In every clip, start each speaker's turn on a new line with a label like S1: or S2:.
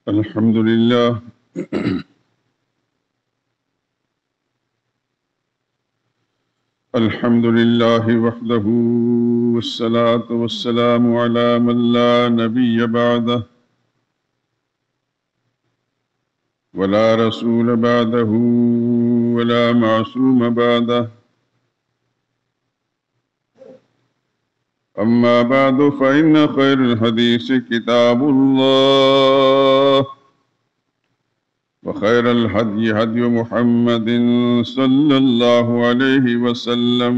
S1: الحمد لله الحمد لله وحده والصلاة والسلام على من لا نبي بعده ولا رسول بعده ولا معصوم بعده أما بعد فإن خير الحديث كتاب الله وخير الهدي هدي محمد صلى الله عليه وسلم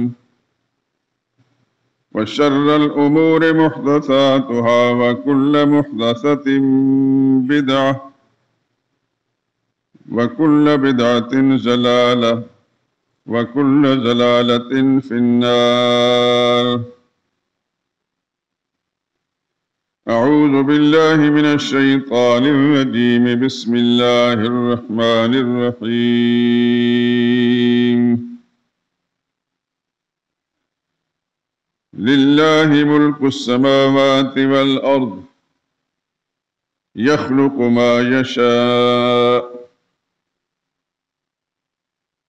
S1: وشر الأمور محدثاتها وكل محدثة بدعة وكل بدعة ضلالة وكل ضلالة في النار. أعوذ بالله من الشيطان الرجيم. بسم الله الرحمن الرحيم. لله ملك السماوات والأرض يخلق ما يشاء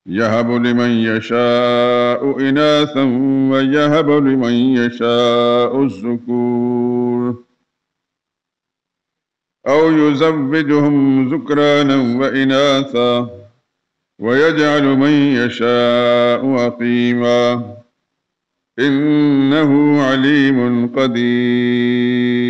S1: يهب لمن يشاء إناثا ويهب لمن يشاء الذكور أو يزوجهم ذكرانا وإناثا ويجعل من يشاء عقيما إنه عليم قدير.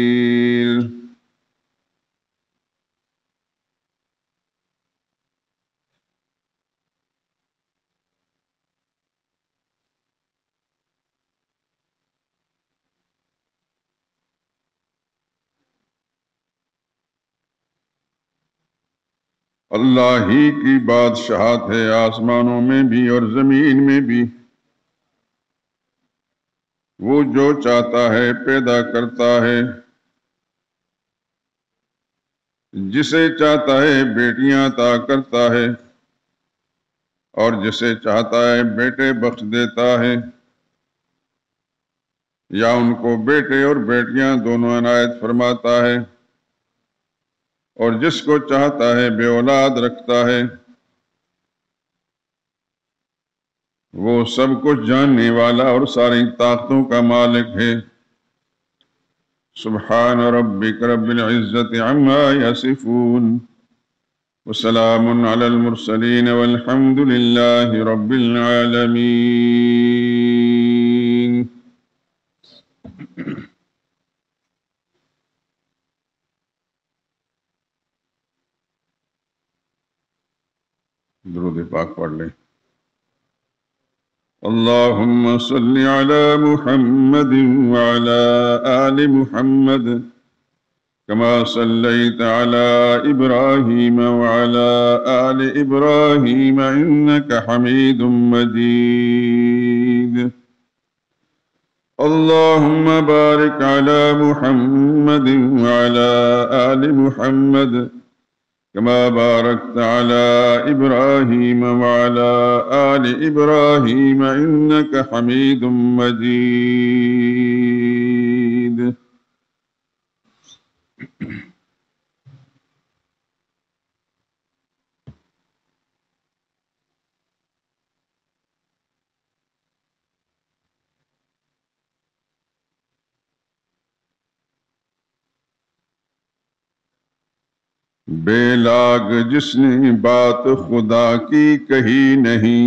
S1: اللہ ہی کی بادشاہت ہے آسمانوں میں بھی اور زمین میں بھی. وہ جو چاہتا ہے پیدا کرتا ہے، جسے چاہتا ہے بیٹیاں عطا کرتا ہے اور جسے چاہتا ہے بیٹے بخش دیتا ہے، یا ان کو بیٹے اور بیٹیاں دونوں عنایت فرماتا ہے، اور جس کو چاہتا ہے بے اولاد رکھتا ہے. وہ سب کچھ جاننے والا اور ساری طاقتوں کا مالک ہے. سبحان ربک رب العزت عما یصفون وسلام علی المرسلین والحمد للہ رب العالمین. درود پاک پڑھ لیں. اللهم صل على محمد وعلى آل محمد كما صليت على إبراهيم وعلى آل إبراهيم إنك حميد مجيد. اللهم بارك على محمد وعلى آل محمد كما باركت على إبراهيم وعلى آل إبراهيم إنك حميد مجيد. بے لاگ جس نے بات خدا کی کہی نہیں،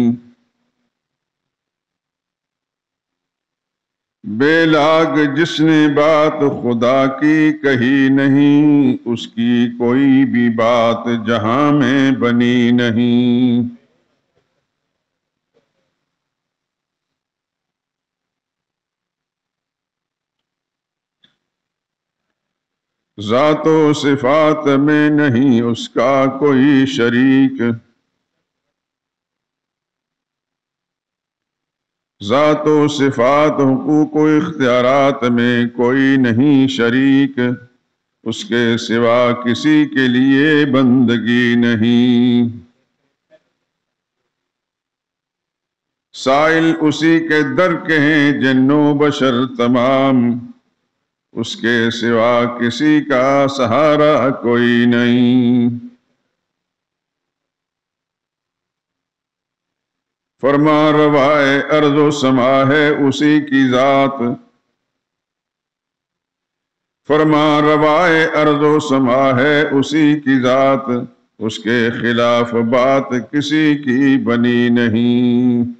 S1: بے لاگ جس نے بات خدا کی کہی نہیں، اس کی کوئی بھی بات جہاں میں بنی نہیں. ذات و صفات میں نہیں اس کا کوئی شریک، ذات و صفات حقوق و اختیارات میں کوئی نہیں شریک، اس کے سوا کسی کے لیے بندگی نہیں. سائل اسی کے در کے ہیں جن و بشر تمام، اس کے سوا کسی کا سہارا کوئی نہیں۔ فرما روائے ارض و سما ہے اسی کی ذات، فرما روائے ارض و سما ہے اسی کی ذات، اس کے خلاف بات کسی کی بنی نہیں۔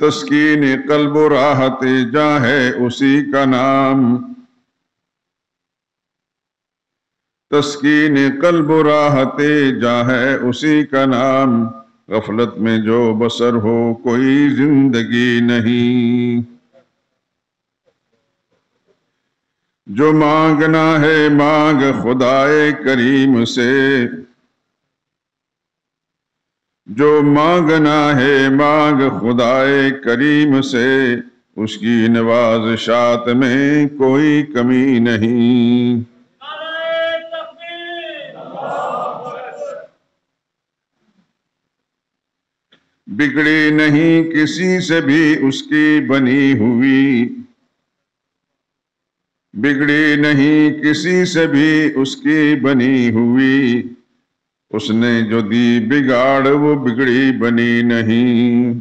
S1: تسکین قلب و راحت جاں ہے اسی کا نام، تسکین قلب و راحت جاں ہے اسی کا نام، غفلت میں جو بسر ہو کوئی زندگی نہیں۔ جو مانگنا ہے مانگ خدائے کریم سے، جو مانگنا ہے مانگ خدائے کریم سے، اس کی نوازشات میں کوئی کمی نہیں۔ بگڑی نہیں کسی سے بھی اس کی بنی ہوئی، بگڑی نہیں کسی سے بھی اس کی بنی ہوئی، اس نے جو دی بگاڑ وہ بگڑی بنی نہیں۔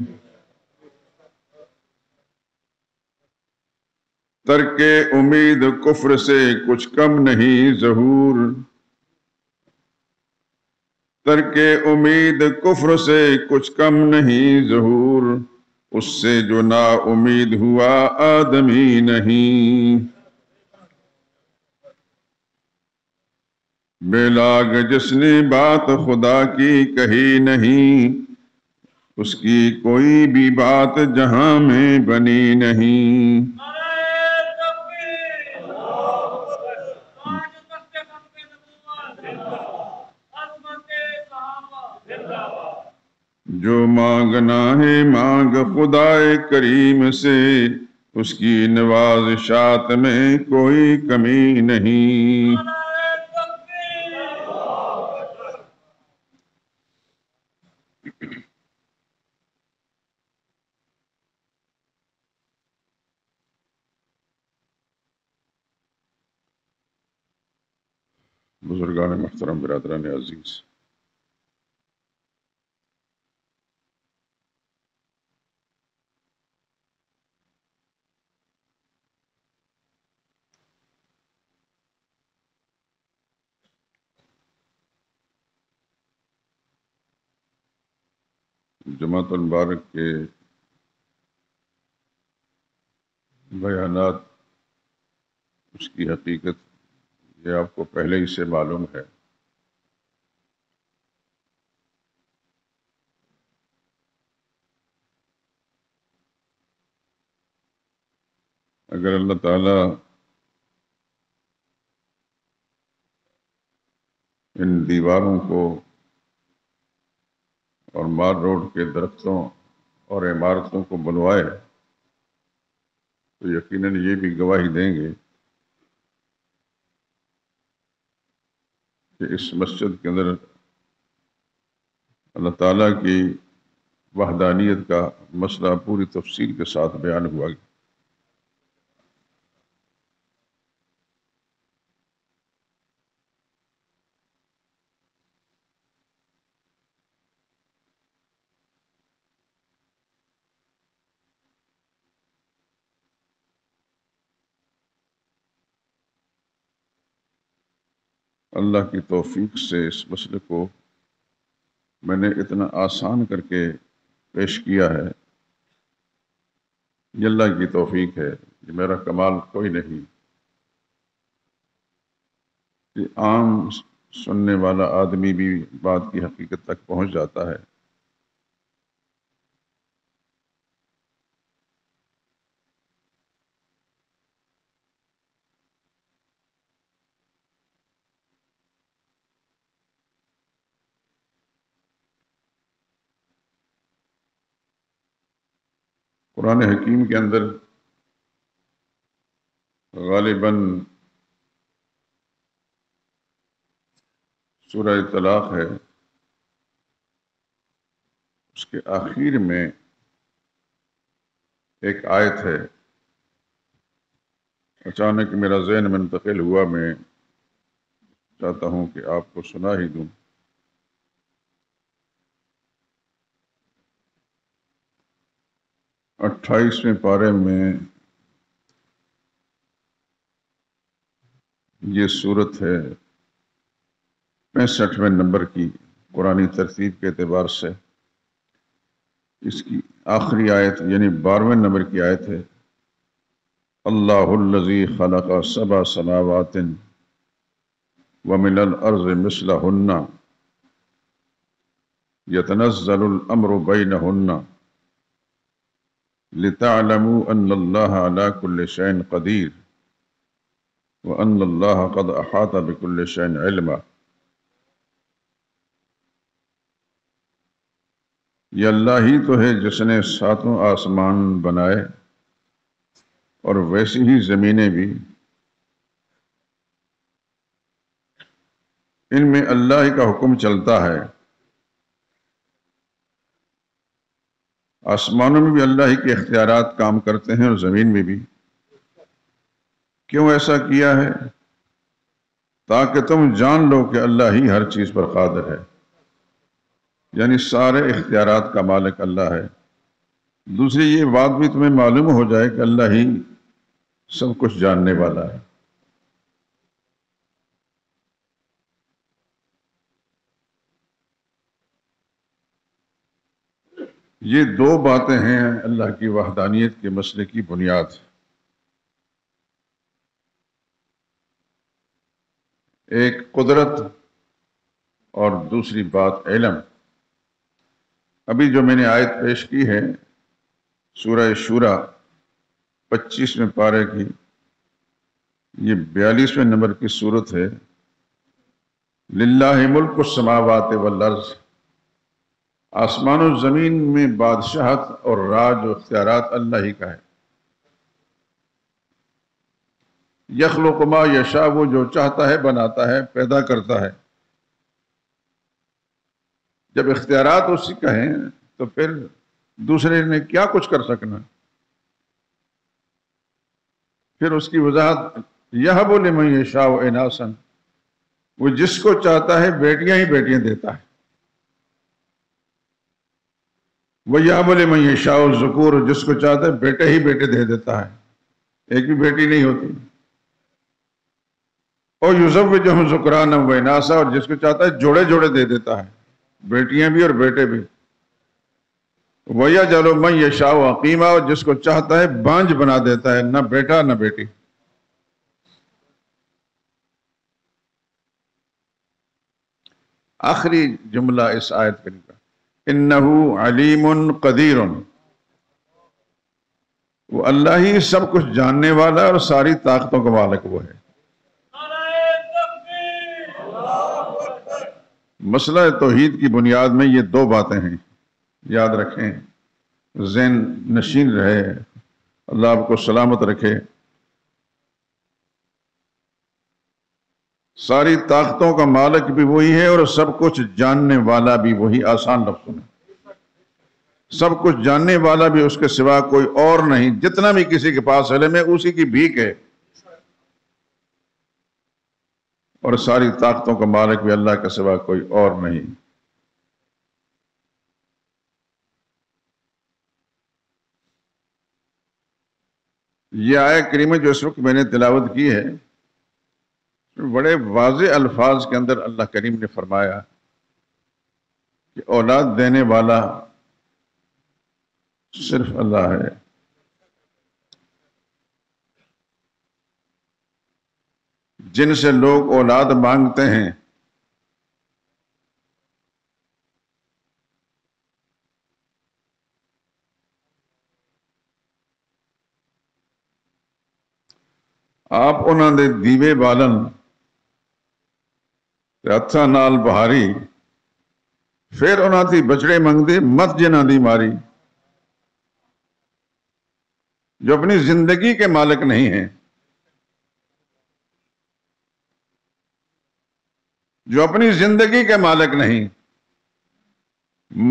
S1: ترک امید کفر سے کچھ کم نہیں ظہور، ترک امید کفر سے کچھ کم نہیں ظہور، اس سے جو نا امید ہوا آدمی نہیں۔ بے لاگ جس نے بات خدا کی کہی نہیں، اس کی کوئی بھی بات جہاں میں بنی نہیں۔ جو مانگنا ہے مانگ خدائے کریم سے، اس کی نوازشات میں کوئی کمی نہیں۔ بزرگان محترم، برادران عزیز، جماعت المبارک کے بیانات، اس کی حقیقت یہ آپ کو پہلے ہی سے معلوم ہے۔ اگر اللہ تعالیٰ ان دیواروں کو اور مار روڈ کے درختوں اور عمارتوں کو بنوائے تو یقیناً یہ بھی گواہی دیں گے کہ اس مسجد کے اندر اللہ تعالیٰ کی وحدانیت کا مسئلہ پوری تفصیل کے ساتھ بیان ہوا۔ اللہ کی توفیق سے اس مسئلے کو میں نے اتنا آسان کر کے پیش کیا ہے، یہ اللہ کی توفیق ہے، یہ میرا کمال کوئی نہیں کہ عام سننے والا آدمی بھی بات کی حقیقت تک پہنچ جاتا ہے۔ قرآن حکیم کے اندر غالباً سورہ طلاق ہے، اس کے آخر میں ایک آیت ہے اچانک میرا ذہن منتقل ہوا، میں چاہتا ہوں کہ آپ کو سنا ہی دوں۔ 28ویں پارے میں یہ صورت ہے 65ویں نمبر کی قرآنی ترتیب کے اعتبار سے۔ اس کی آخری آیت یعنی 12ویں نمبر کی آیت ہے، اللہ الذی خلق 7 سماوات ومن الارض مثلہن یتنزل الامر بینہن لتعلموا ان اللہ علی کل شیء قدیر وان اللہ قد احاط بکل شیء علما۔ یہ اللہ ہی تو ہے جس نے 7 آسمان بنائے اور ویسی ہی زمینیں بھی، ان میں اللہ ہی کا حکم چلتا ہے۔ آسمانوں میں بھی اللہ ہی کے اختیارات کام کرتے ہیں اور زمین میں بھی۔ کیوں ایسا کیا ہے؟ تاکہ تم جان لو کہ اللہ ہی ہر چیز پر قادر ہے، یعنی سارے اختیارات کا مالک اللہ ہے۔ دوسری یہ بات بھی تمہیں معلوم ہو جائے کہ اللہ ہی سب کچھ جاننے والا ہے۔ یہ 2 باتیں ہیں اللہ کی وحدانیت کے مسئلے کی بنیاد۔ ایک قدرت اور دوسری بات علم۔ ابھی جو میں نے آیت پیش کی ہے سورہ شورى 25ویں پارے کی، یہ 42ویں نمبر کی صورت ہے۔ للہ ملک السماوات والارض، آسمان و زمین میں بادشاہت اور راج و اختیارات اللہ ہی کا ہے۔ یخلق ما یشاء، وہ جو چاہتا ہے بناتا ہے، پیدا کرتا ہے۔ جب اختیارات اسی کا ہیں تو پھر دوسرے نے کیا کچھ کر سکنا؟ پھر اس کی وضاحت، یہب لمن یشاء اناسا، وہ جس کو چاہتا ہے بیٹیاں ہی بیٹیاں دیتا ہے۔ وَيَهَبُ لِمَن يَشَاءُ الذُّكُورَ، جس کو چاہتا ہے بیٹے ہی بیٹے دے دیتا ہے، ایک بھی بیٹی نہیں ہوتی۔ اور يُزَوِّجُهُمْ ذُكْرَانًا وَإِنَاثًا، اور جس کو چاہتا ہے جوڑے جوڑے دے دیتا ہے، بیٹیاں بھی اور بیٹے بھی۔ وَيَجْعَلُ مَن يَشَاءُ عَقِيمًا، اور جس کو چاہتا ہے بانجھ بنا دیتا ہے، نہ بیٹا نہ بیٹی۔ آخری جملہ اس آیت کے لئے، اِنَّهُ عَلِيمٌ قَدِيرٌ، وہ اللہ ہی سب کچھ جاننے والا اور ساری طاقتوں کا مالک وہ ہے۔ مسئلہ توحید کی بنیاد میں یہ 2 باتیں ہیں، یاد رکھیں، ذہن نشین رہے، اللہ آپ کو سلامت رکھے۔ ساری طاقتوں کا مالک بھی وہی ہے اور سب کچھ جاننے والا بھی وہی۔ آسان لفظوں میں، سب کچھ جاننے والا بھی اس کے سوا کوئی اور نہیں۔ جتنا بھی کسی کے پاس علم ہے اسی کی بھیک ہے، اور ساری طاقتوں کا مالک بھی اللہ کے سوا کوئی اور نہیں۔ یہ آیت کریمہ جو اس وقت میں نے تلاوت کی ہے، بڑے واضح الفاظ کے اندر اللہ کریم نے فرمایا کہ اولاد دینے والا صرف اللہ ہے۔ جن سے لوگ اولاد مانگتے ہیں آپ انہوں نے دیوے بالن ہتھاں نال بہاری، پھر انہوں نے بچڑے منگ دے مت جنہاں دی ماری۔ جو اپنی زندگی کے مالک نہیں ہیں، جو اپنی زندگی کے مالک نہیں،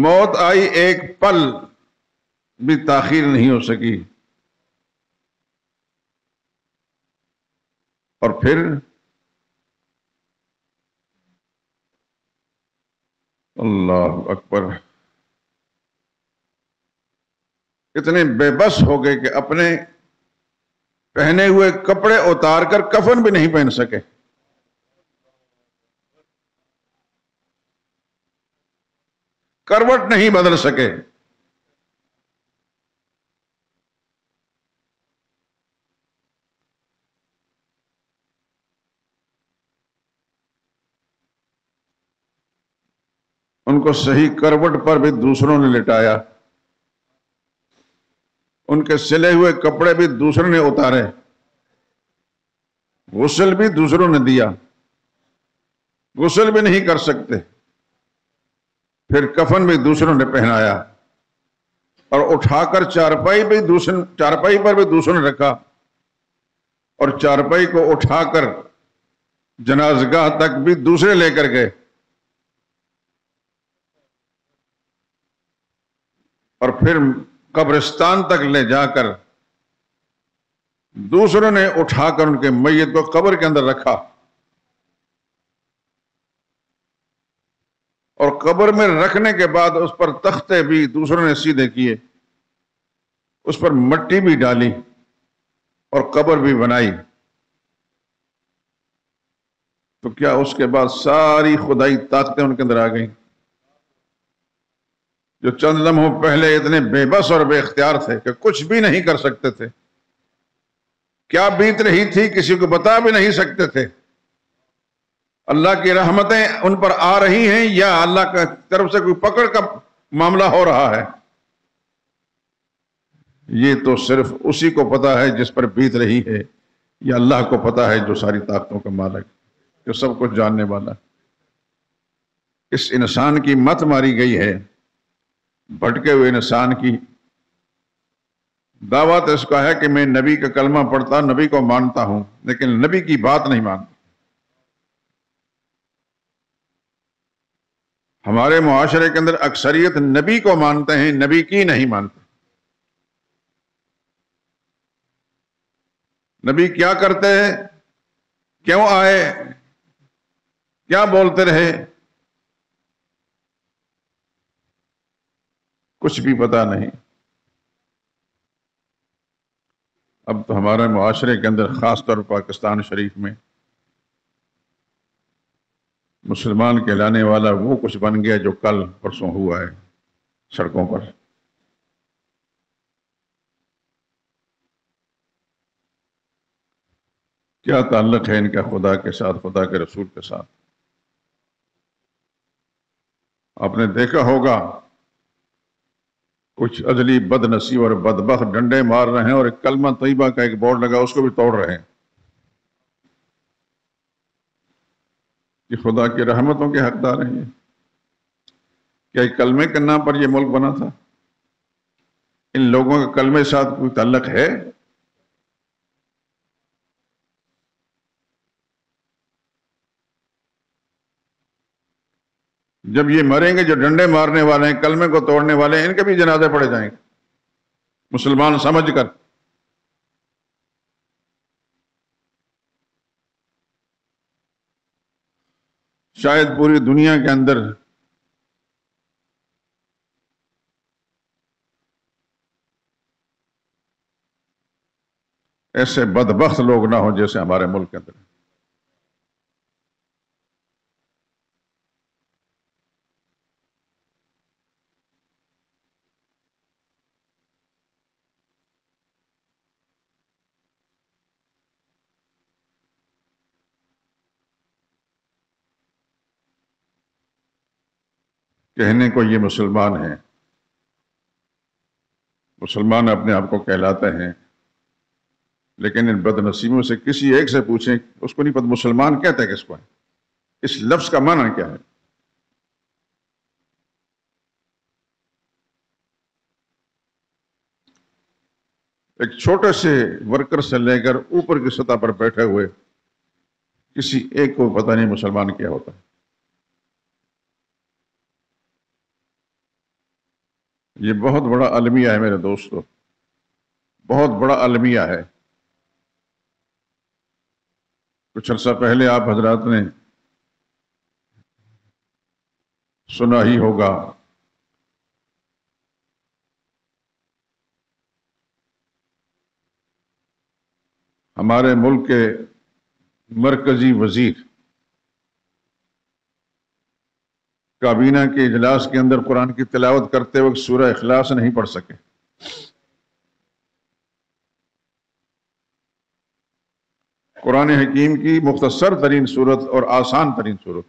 S1: موت آئی ایک پل بھی تاخیر نہیں ہو سکی۔ اور پھر اللہ اکبر، اتنے بے بس ہو گئے کہ اپنے پہنے ہوئے کپڑے اتار کر کفن بھی نہیں پہن سکے۔ کروٹ نہیں بدل سکے۔ ان کو صحیح کروٹ پر بھی دوسروں نے لٹایا، ان کے سلے ہوئے کپڑے بھی دوسروں نے اتارے، غسل بھی دوسروں نے دیا، غسل بھی نہیں کر سکتے، پھر کفن بھی دوسروں نے پہنایا، اور اٹھا کر چارپائی پر بھی دوسروں نے رکھا، اور چارپائی کو اٹھا کر جنازگاہ تک بھی دوسرے لے کر گئے، اور پھر قبرستان تک لے جا کر دوسروں نے اٹھا کر ان کے میت کو قبر کے اندر رکھا، اور قبر میں رکھنے کے بعد اس پر تختے بھی دوسروں نے سیدھے کیے، اس پر مٹی بھی ڈالی اور قبر بھی بنائی۔ تو کیا اس کے بعد ساری خدائی طاقتیں ان کے اندر آ گئیں؟ جو چند لمحوں پہلے اتنے بے بس اور بے اختیار تھے کہ کچھ بھی نہیں کر سکتے تھے، کیا بیت رہی تھی کسی کو بتا بھی نہیں سکتے تھے، اللہ کی رحمتیں ان پر آ رہی ہیں یا اللہ کی طرف سے کوئی پکڑ کا معاملہ ہو رہا ہے، یہ تو صرف اسی کو پتا ہے جس پر بیت رہی ہے، یا اللہ کو پتا ہے جو ساری طاقتوں کا مالک، جو سب کچھ جاننے والا۔ اس انسان کی مت ماری گئی ہے، بھٹکے ہوئے انسان کی دعوت اس کا ہے کہ میں نبی کا کلمہ پڑھتا، نبی کو مانتا ہوں، لیکن نبی کی بات نہیں مانتا۔ ہمارے معاشرے کے اندر اکثریت نبی کو مانتے ہیں، نبی کی نہیں مانتے۔ نبی کیا کرتے ہیں، کیوں آئے، کیا بولتے رہے، کچھ بھی پتا نہیں۔ اب تو ہمارے معاشرے کے اندر خاص طور پر پاکستان شریف میں مسلمان کہلانے والا وہ کچھ بن گیا جو کل پرسوں ہوا ہے سڑکوں پر۔ کیا تعلق ہے ان کا خدا کے ساتھ، خدا کے رسول کے ساتھ؟ آپ نے دیکھا ہوگا کچھ عجلی بد نصیب اور بدبخت ڈنڈے مار رہے ہیں، اور ایک کلمہ طیبہ کا ایک بورڈ لگا اس کو بھی توڑ رہے ہیں کہ خدا کی رحمتوں کے حقدار ہیں۔ کیا ایک کلمے کے نام پر یہ ملک بنا تھا؟ ان لوگوں کا کلمے کے ساتھ کوئی تعلق ہے؟ جب یہ مریں گے، جو ڈنڈے مارنے والے ہیں، کلمے کو توڑنے والے ہیں، ان کے بھی جنازے پڑے جائیں گے مسلمان سمجھ کر۔ شاید پوری دنیا کے اندر ایسے بدبخت لوگ نہ ہوں جیسے ہمارے ملک کے اندر۔ کہنے کو یہ مسلمان ہیں، مسلمان اپنے آپ کو کہلاتے ہیں، لیکن ان بد نصیبوں سے کسی ایک سے پوچھیں، اس کو نہیں پتہ مسلمان کہتے ہیں کس کو ہے، اس لفظ کا معنی کیا ہے۔ ایک چھوٹے سے ورکر سے لے کر اوپر کی سطح پر بیٹھے ہوئے کسی ایک کو پتہ نہیں مسلمان کیا ہوتا ہے۔ یہ بہت بڑا المیہ ہے میرے دوستو، بہت بڑا المیہ ہے۔ کچھ عرصہ پہلے آپ حضرات نے سنا ہی ہوگا ہمارے ملک کے مرکزی وزیر کابینہ کے اجلاس کے اندر قرآن کی تلاوت کرتے وقت سورہ اخلاص نہیں پڑھ سکے۔ قرآن حکیم کی مختصر ترین صورت اور آسان ترین صورت۔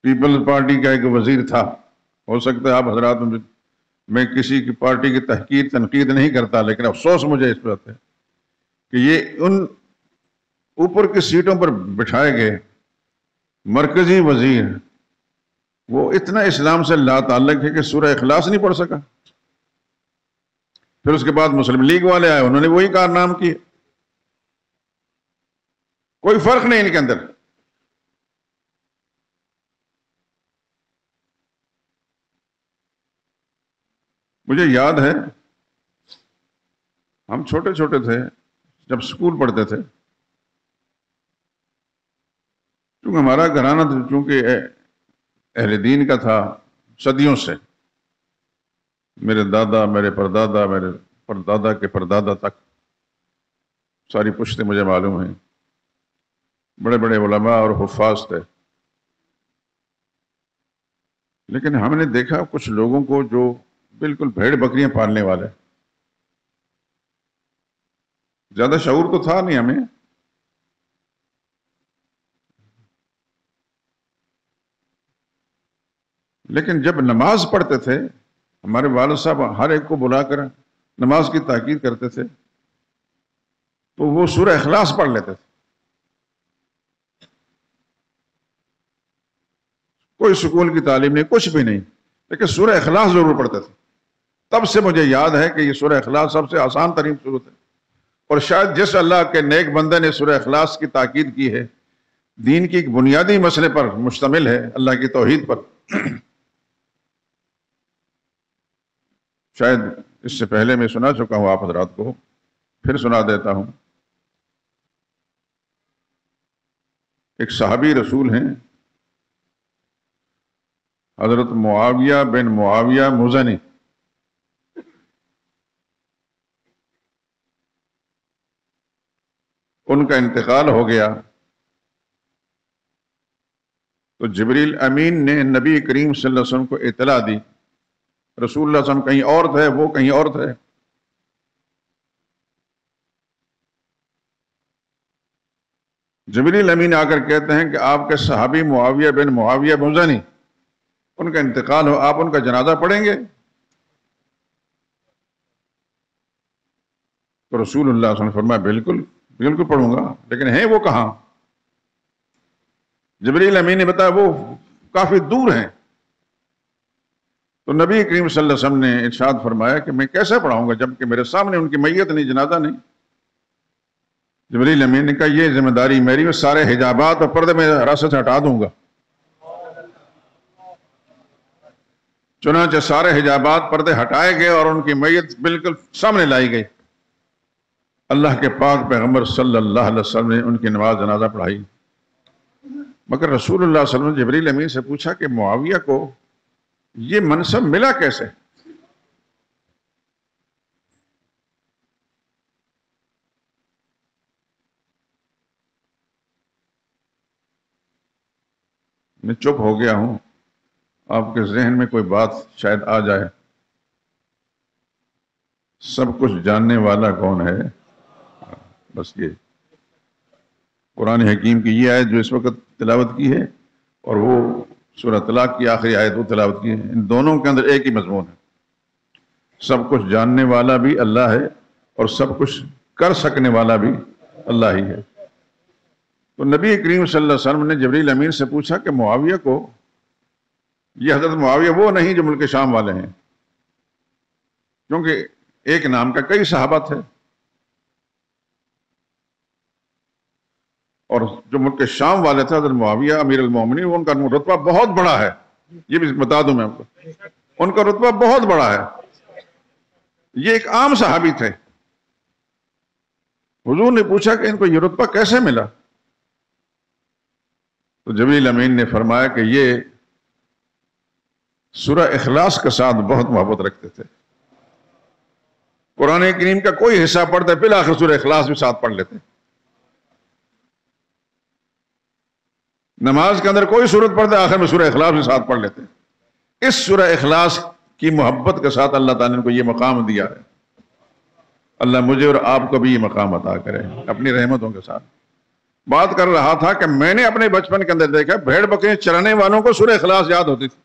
S1: پیپلز پارٹی کا ایک وزیر تھا، ہو سکتا ہے آپ حضرات میں کسی کی پارٹی کی تحقیر تنقید نہیں کرتا، لیکن افسوس مجھے اس بات ہے کہ یہ ان اوپر کی سیٹوں پر بٹھائے گئے مرکزی وزیر وہ اتنا اسلام سے لا تعلق ہے کہ سورہ اخلاص نہیں پڑھ سکا۔ پھر اس کے بعد مسلم لیگ والے آئے، انہوں نے وہی کارنام کیے، کوئی فرق نہیں ان کے اندر۔ مجھے یاد ہے ہم چھوٹے چھوٹے تھے جب اسکول پڑھتے تھے، کیونکہ ہمارا گھرانہ چونکہ اہل دین کا تھا صدیوں سے، میرے دادا، میرے پردادا، میرے پردادا کے پردادا تک ساری پشتیں مجھے معلوم ہیں، بڑے بڑے علماء اور حفاظ تھے۔ لیکن ہم نے دیکھا کچھ لوگوں کو جو بالکل بھیڑ بکریاں پالنے والے، زیادہ شعور تو تھا نہیں ہمیں، لیکن جب نماز پڑھتے تھے ہمارے والد صاحب ہر ایک کو بلا کر نماز کی تاکید کرتے تھے تو وہ سورہ اخلاص پڑھ لیتے تھے۔ کوئی سکول کی تعلیم نہیں، کچھ بھی نہیں، لیکن سورہ اخلاص ضرور پڑھتے تھے۔ تب سے مجھے یاد ہے کہ یہ سورہ اخلاص سب سے آسان ترین صورت ہے، اور شاید جس اللہ کے نیک بندے نے سورہ اخلاص کی تاکید کی ہے، دین کی ایک بنیادی مسئلے پر مشتمل ہے، اللہ کی توحید پر۔ شاید اس سے پہلے میں سنا چکا ہوں آپ حضرات کو، پھر سنا دیتا ہوں۔ ایک صحابی رسول ہیں حضرت معاویہ بن معاویہ مزنی، ان کا انتقال ہو گیا تو جبریل امین نے نبی کریم صلی اللہ علیہ وسلم کو اطلاع دی، رسول اللہ صلی اللہ علیہ وسلم کہیں اور تھے، وہ کہیں اور تھے۔ جبریل امین آ کر کہتے ہیں کہ آپ کے صحابی معاویہ بن معاویہ مزنی ان کا انتقال ہو، آپ ان کا جنازہ پڑھیں گے؟ تو رسول اللہ صلی اللہ علیہ وسلم فرمایا بالکل بالکل پڑھوں گا، لیکن ہیں وہ کہاں؟ جبریل امین نے بتایا وہ کافی دور ہیں۔ تو نبی کریم صلی اللہ علیہ وسلم نے ارشاد فرمایا کہ میں کیسے پڑھاؤں گا جبکہ میرے سامنے ان کی میت نہیں، جنازہ نہیں۔ جبریل امین نے کہا یہ ذمہ داری میری، میں سارے حجابات اور پردے میں راست سے ہٹا دوں گا۔ چنانچہ سارے حجابات پردے ہٹائے گئے اور ان کی میت بالکل سامنے لائی گئی۔ اللہ کے پاک پیغمبر صلی اللہ علیہ وسلم نے ان کی نماز جنازہ پڑھائی۔ مگر رسول اللہ صلی اللہ علیہ وسلم نے جبریل امین سے پوچھا کہ معاویہ کو یہ منصب ملا کیسے؟ میں چپ ہو گیا ہوں، آپ کے ذہن میں کوئی بات شاید آ جائے۔ سب کچھ جاننے والا کون ہے؟ بس یہ قرآن حکیم کی یہ آیت جو اس وقت تلاوت کی ہے، اور وہ سورہ طلاق کی آخری آیت وہ تلاوت کی ہے، ان دونوں کے اندر ایک ہی مضمون ہے۔ سب کچھ جاننے والا بھی اللہ ہے اور سب کچھ کر سکنے والا بھی اللہ ہی ہے۔ تو نبی کریم صلی اللہ علیہ وسلم نے جبریل امین سے پوچھا کہ معاویہ کو، یہ حضرت معاویہ وہ نہیں جو ملک شام والے ہیں، کیونکہ ایک نام کا کئی صحابہ تھے، اور جو ملک شام والے تھے حضرت معاویہ امیر المومنین، ان کا رتبہ بہت بڑا ہے، یہ بھی بتا دوں میں آپ کو، ان کا رتبہ بہت بڑا ہے۔ یہ ایک عام صحابی تھے۔ حضور نے پوچھا کہ ان کو یہ رتبہ کیسے ملا؟ تو جبریل امین نے فرمایا کہ یہ سورہ اخلاص کے ساتھ بہت محبت رکھتے تھے۔ قرآن کریم کا کوئی حصہ پڑھتے بالآخر سورہ اخلاص بھی ساتھ پڑھ لیتے۔ نماز کے اندر کوئی سورت پڑھتے آخر میں سورہ اخلاص بھی ساتھ پڑھ لیتے۔ اس سورہ اخلاص کی محبت کے ساتھ اللہ تعالیٰ نے کو یہ مقام دیا ہے۔ اللہ مجھے اور آپ کو بھی یہ مقام عطا کرے اپنی رحمتوں کے ساتھ۔ بات کر رہا تھا کہ میں نے اپنے بچپن کے اندر دیکھا بھیڑ بکریاں چرانے والوں کو سورہ اخلاص یاد ہوتی تھی،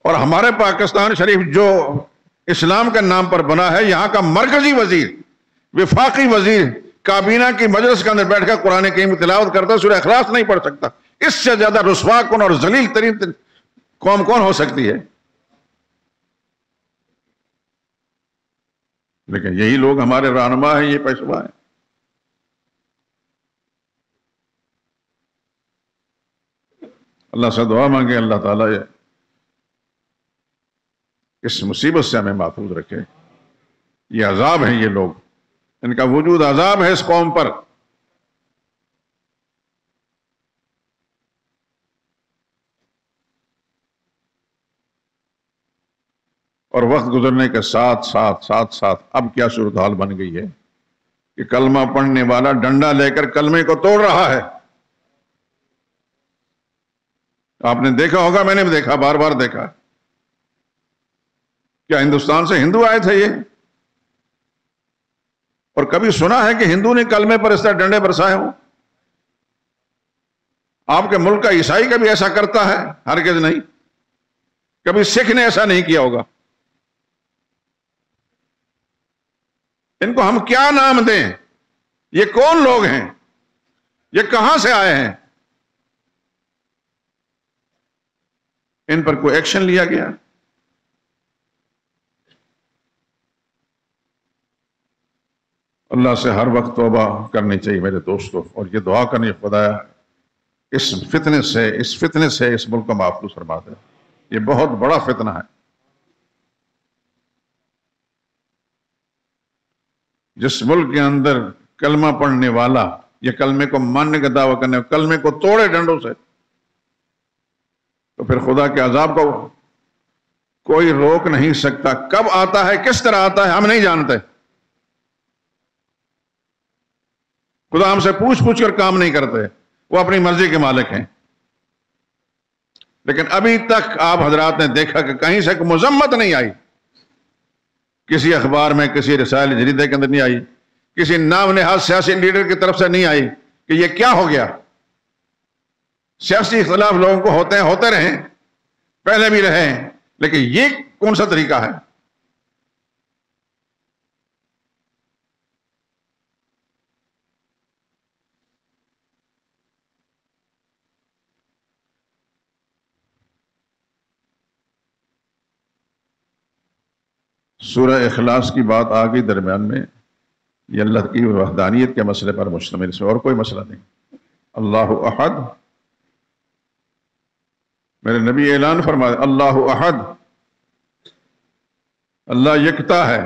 S1: اور ہمارے پاکستان شریف جو اسلام کے نام پر بنا ہے، یہاں کا مرکزی وزیر، وفاقی وزیر کابینہ کی مجلس کے اندر بیٹھ کر قرآن کریم کی تلاوت کرتا، سورہ اخلاص نہیں پڑھ سکتا۔ اس سے زیادہ رسوا کن اور ذلیل ترین قوم کون ہو سکتی ہے؟ لیکن یہی لوگ ہمارے رہنما ہیں، یہ پیشوا ہیں۔ اللہ سے دعا مانگے اللہ تعالیٰ اس مصیبت سے ہمیں محفوظ رکھے۔ یہ عذاب ہیں، یہ لوگ، ان کا وجود عذاب ہے اس قوم پر۔ اور وقت گزرنے کے ساتھ اب کیا صورتحال بن گئی ہے کہ کلمہ پڑھنے والا ڈنڈا لے کر کلمے کو توڑ رہا ہے۔ آپ نے دیکھا ہوگا، میں نے بھی دیکھا، بار بار دیکھا۔ کیا ہندوستان سے ہندو آئے تھے یہ؟ اور کبھی سنا ہے کہ ہندو نے کلمے پر اس طرح ڈنڈے برسائے ہوں؟ آپ کے ملک کا عیسائی کبھی ایسا کرتا ہے؟ ہرگز نہیں۔ کبھی سکھ نے ایسا نہیں کیا ہوگا۔ ان کو ہم کیا نام دیں؟ یہ کون لوگ ہیں؟ یہ کہاں سے آئے ہیں؟ ان پر کوئی ایکشن لیا گیا؟ اللہ سے ہر وقت توبہ کرنی چاہیے میرے دوستوں، اور یہ دعا کرنی خدایا اس فتنے سے اس ملک کو محفوظ فرما دے۔ یہ بہت بڑا فتنہ ہے۔ جس ملک کے اندر کلمہ پڑھنے والا یہ کلمے کو ماننے کا دعویٰ کرنے، کلمے کو توڑے ڈنڈوں سے، تو پھر خدا کے عذاب کو کوئی روک نہیں سکتا۔ کب آتا ہے، کس طرح آتا ہے، ہم نہیں جانتے۔ خدا ہم سے پوچھ کر کام نہیں کرتے، وہ اپنی مرضی کے مالک ہیں۔ لیکن ابھی تک آپ حضرات نے دیکھا کہ کہیں سے کوئی مذمت نہیں آئی، کسی اخبار میں، کسی رسائل جریدے کے اندر نہیں آئی، کسی نام نہاد سیاسی لیڈر کی طرف سے نہیں آئی کہ یہ کیا ہو گیا۔ سیاسی اختلاف لوگوں کو ہوتے رہیں، پہلے بھی رہے، لیکن یہ کون سا طریقہ ہے؟ سورہ اخلاص کی بات آ گئی درمیان میں، یہ اللہ کی وحدانیت کے مسئلے پر مشتمل، اس میں اور کوئی مسئلہ نہیں۔ اللہ احد، میرے نبی اعلان فرمائے اللہ احد، اللہ یکتا ہے۔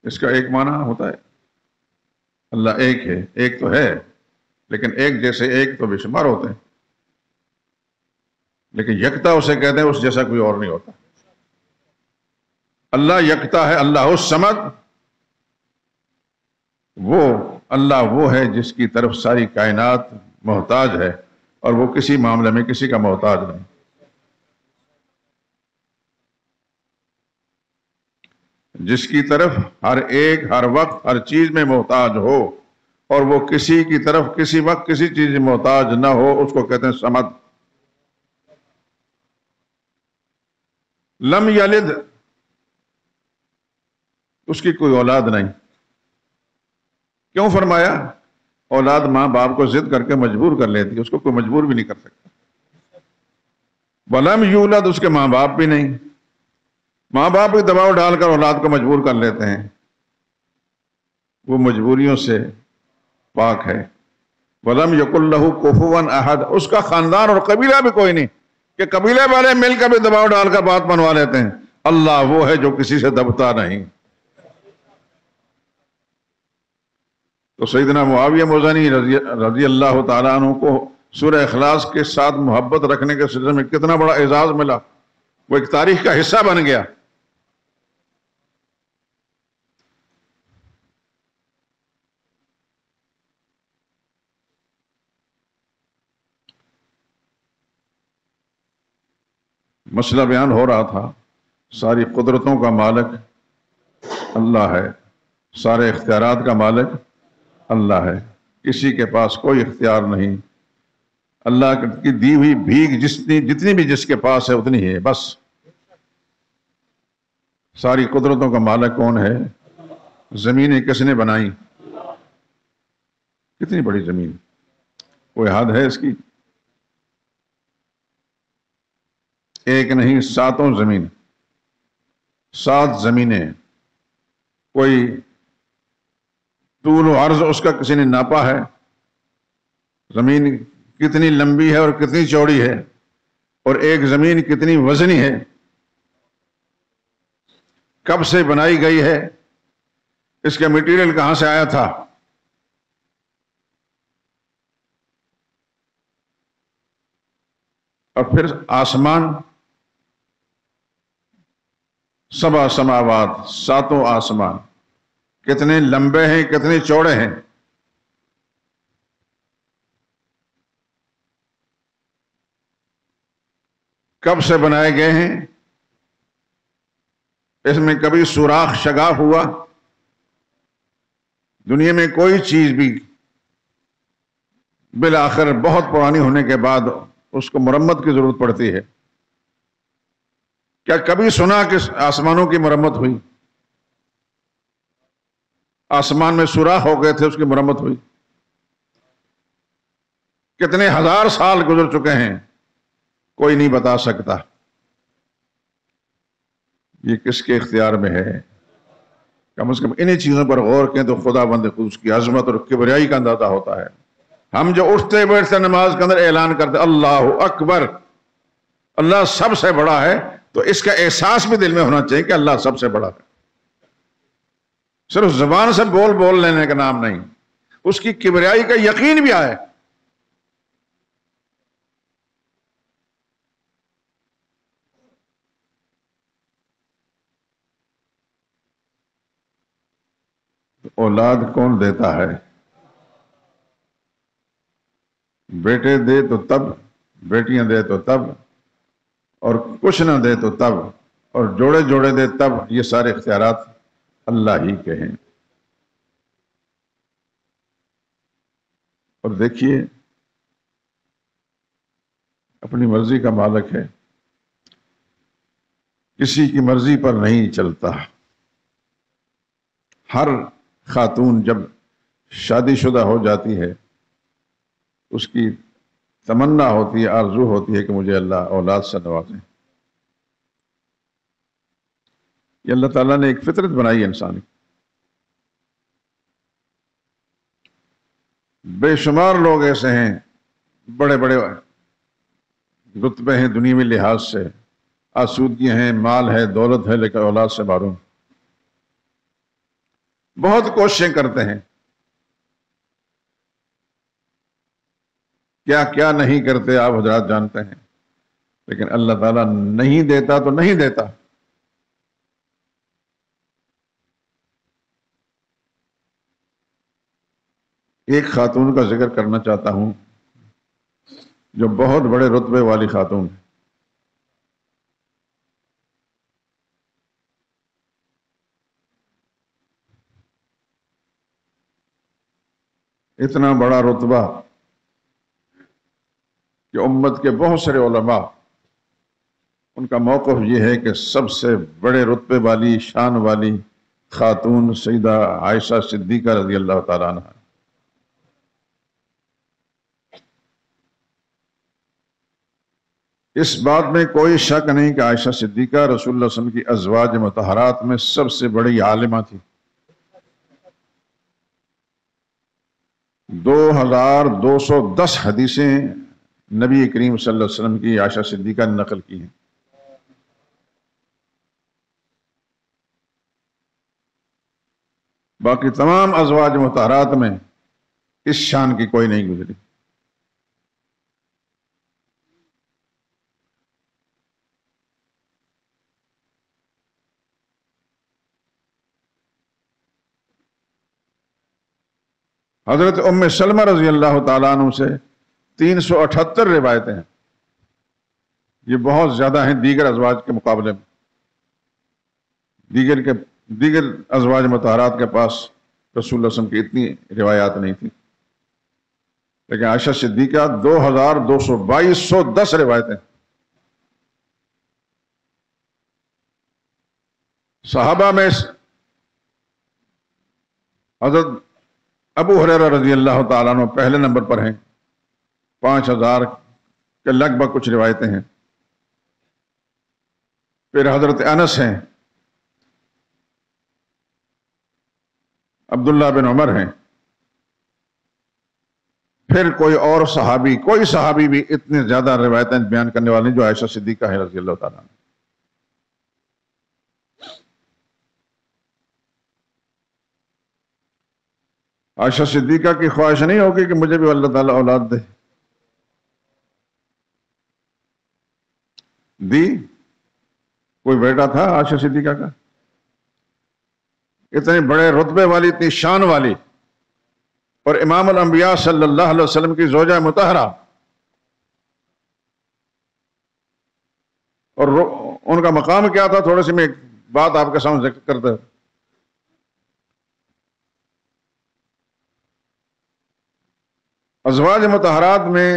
S1: اس کا ایک معنی ہوتا ہے اللہ ایک ہے، ایک تو ہے، لیکن ایک جیسے ایک تو بے شمار ہوتے ہیں، لیکن یکتا اسے کہتے ہیں اس جیسا کوئی اور نہیں ہوتا۔ اللہ یکتا ہے، اللہ الصمد، وہ اللہ وہ ہے جس کی طرف ساری کائنات محتاج ہے، اور وہ کسی معاملے میں کسی کا محتاج نہیں۔ جس کی طرف ہر ایک ہر وقت ہر چیز میں محتاج ہو، اور وہ کسی کی طرف کسی وقت کسی چیز میں محتاج نہ ہو، اس کو کہتے ہیں صمد۔ لم یلد، اس کی کوئی اولاد نہیں۔ کیوں فرمایا؟ اولاد ماں باپ کو ضد کر کے مجبور کر لیتی ہے، اس کو کوئی مجبور بھی نہیں کر سکتا۔ ولم یولد، اس کے ماں باپ بھی نہیں، ماں باپ بھی دباؤ ڈال کر اولاد کو مجبور کر لیتے ہیں۔ وہ مجبوریوں سے پاک ہے۔ وَلَمْ يَكُنْ لَهُ كُفُوًا أَحَدٌ، اس کا خاندان اور قبیلہ بھی کوئی نہیں کہ قبیلے والے مل کر بھی دباؤ ڈال کر بات منوا لیتے ہیں۔ اللہ وہ ہے جو کسی سے دبتا نہیں۔ تو سیدنا معاویہ مزنی رضی اللہ تعالیٰ عنہ کو سورہ اخلاص کے ساتھ محبت رکھنے کے سلسلے میں کتنا بڑا اعزاز ملا، وہ ایک تاریخ کا حصہ بن گیا۔ مسئلہ بیان ہو رہا تھا، ساری قدرتوں کا مالک اللہ ہے، سارے اختیارات کا مالک اللہ ہے، کسی کے پاس کوئی اختیار نہیں۔ اللہ کی دی ہوئی بھیک جتنی بھی جس کے پاس ہے اتنی ہے بس۔ ساری قدرتوں کا مالک کون ہے؟ زمینیں کس نے بنائی؟ کتنی بڑی زمین، کوئی حد ہے اس کی؟ ایک نہیں، ساتوں زمین، 7 زمینیں، کوئی طول و عرض اس کا کسی نے ناپا ہے؟ زمین کتنی لمبی ہے اور کتنی چوڑی ہے، اور ایک زمین کتنی وزنی ہے، کب سے بنائی گئی ہے، اس کا میٹیریل کہاں سے آیا تھا؟ اور پھر آسمان، 7 سماوات، 7 آسمان، کتنے لمبے ہیں، کتنے چوڑے ہیں، کب سے بنائے گئے ہیں، اس میں کبھی سوراخ شگاف ہوا؟ دنیا میں کوئی چیز بھی بالآخر بہت پرانی ہونے کے بعد اس کو مرمت کی ضرورت پڑتی ہے۔ کیا کبھی سنا کہ آسمانوں کی مرمت ہوئی؟ آسمان میں سوراخ ہو گئے تھے، اس کی مرمت ہوئی؟ کتنے ہزار سال گزر چکے ہیں، کوئی نہیں بتا سکتا۔ یہ کس کے اختیار میں ہے؟ کم از کم انہی چیزوں پر غور کریں تو خدا بند اس کی عظمت اور کبریائی کا اندازہ ہوتا ہے۔ ہم جو اٹھتے بیٹھتے نماز کے اندر اعلان کرتے اللہ اکبر، اللہ سب سے بڑا ہے، تو اس کا احساس بھی دل میں ہونا چاہیے کہ اللہ سب سے بڑا ہے۔ صرف زبان سے بول لینے کا نام نہیں، اس کی کبریائی کا یقین بھی آئے۔ اولاد کون دیتا ہے؟ بیٹے دے تو تب، بیٹیاں دے تو تب، اور کچھ نہ دے تو تب، اور جوڑے جوڑے دے تب، یہ سارے اختیارات اللہ ہی کے ہیں۔ اور دیکھیے، اپنی مرضی کا مالک ہے، کسی کی مرضی پر نہیں چلتا۔ ہر خاتون جب شادی شدہ ہو جاتی ہے، اس کی تمنا ہوتی ہے، آرزو ہوتی ہے کہ مجھے اللہ اولاد سے نوازے۔ یہ اللہ تعالیٰ نے ایک فطرت بنائی ہے انسانی۔ بے شمار لوگ ایسے ہیں، بڑے بڑے رتبے ہیں دنیاوی لحاظ سے، آسودگی ہیں، مال ہے، دولت ہے، لیکن اولاد سے محروم۔ بہت کوششیں کرتے ہیں، کیا کیا نہیں کرتے آپ حضرات جانتے ہیں، لیکن اللہ تعالیٰ نہیں دیتا تو نہیں دیتا۔ ایک خاتون کا ذکر کرنا چاہتا ہوں جو بہت بڑے رتبے والی خاتون ہے۔ اتنا بڑا رتبہ کہ امت کے بہت سارے علماء، ان کا موقف یہ ہے کہ سب سے بڑے رتبے والی، شان والی خاتون سیدہ عائشہ صدیقہ رضی اللہ تعالیٰ عنہ۔ اس بات میں کوئی شک نہیں کہ عائشہ صدیقہ رسول اللہ صلی اللہ علیہ وسلم کی ازواج مطہرات میں سب سے بڑی عالمہ تھی۔ 2210 حدیثیں نبی کریم صلی اللہ علیہ وسلم کی عائشہ صدیقہ نے نقل کی ہیں۔ باقی تمام ازواج مطہرات میں اس شان کی کوئی نہیں گزری۔ حضرت ام سلمہ رضی اللہ تعالیٰ عنہ سے 378 روایتیں ہیں، یہ بہت زیادہ ہیں دیگر ازواج کے مقابلے میں۔ دیگر ازواج مطہرات کے پاس رسول اللہ صلی اللہ علیہ وسلم کی اتنی روایات نہیں تھیں، لیکن عائشہ صدیقہ 2210 روایتیں۔ صحابہ میں حضرت ابو ہریرہ رضی اللہ تعالیٰ عنہ پہلے نمبر پر ہیں، 5000 کے لگ بھگ کچھ روایتیں ہیں۔ پھر حضرت انس ہیں، عبداللہ بن عمر ہیں، پھر کوئی اور صحابی، کوئی صحابی بھی اتنے زیادہ روایتیں بیان کرنے والے جو عائشہ صدیقہ ہے رضی اللہ تعالیٰ عنہ۔ عائشہ صدیقہ کی خواہش نہیں ہوگی کہ مجھے بھی اللہ تعالیٰ اولاد دے؟ دی؟ کوئی بیٹا تھا عائشہ صدیقہ کا؟ اتنے بڑے رتبے والی، اتنی شان والی، اور امام الانبیاء صلی اللہ علیہ وسلم کی زوجہ مطہرہ، اور ان کا مقام کیا تھا؟ تھوڑی سی میں ایک بات آپ کے سامنے ذکر کرتا ہوں۔ ازواج مطہرات میں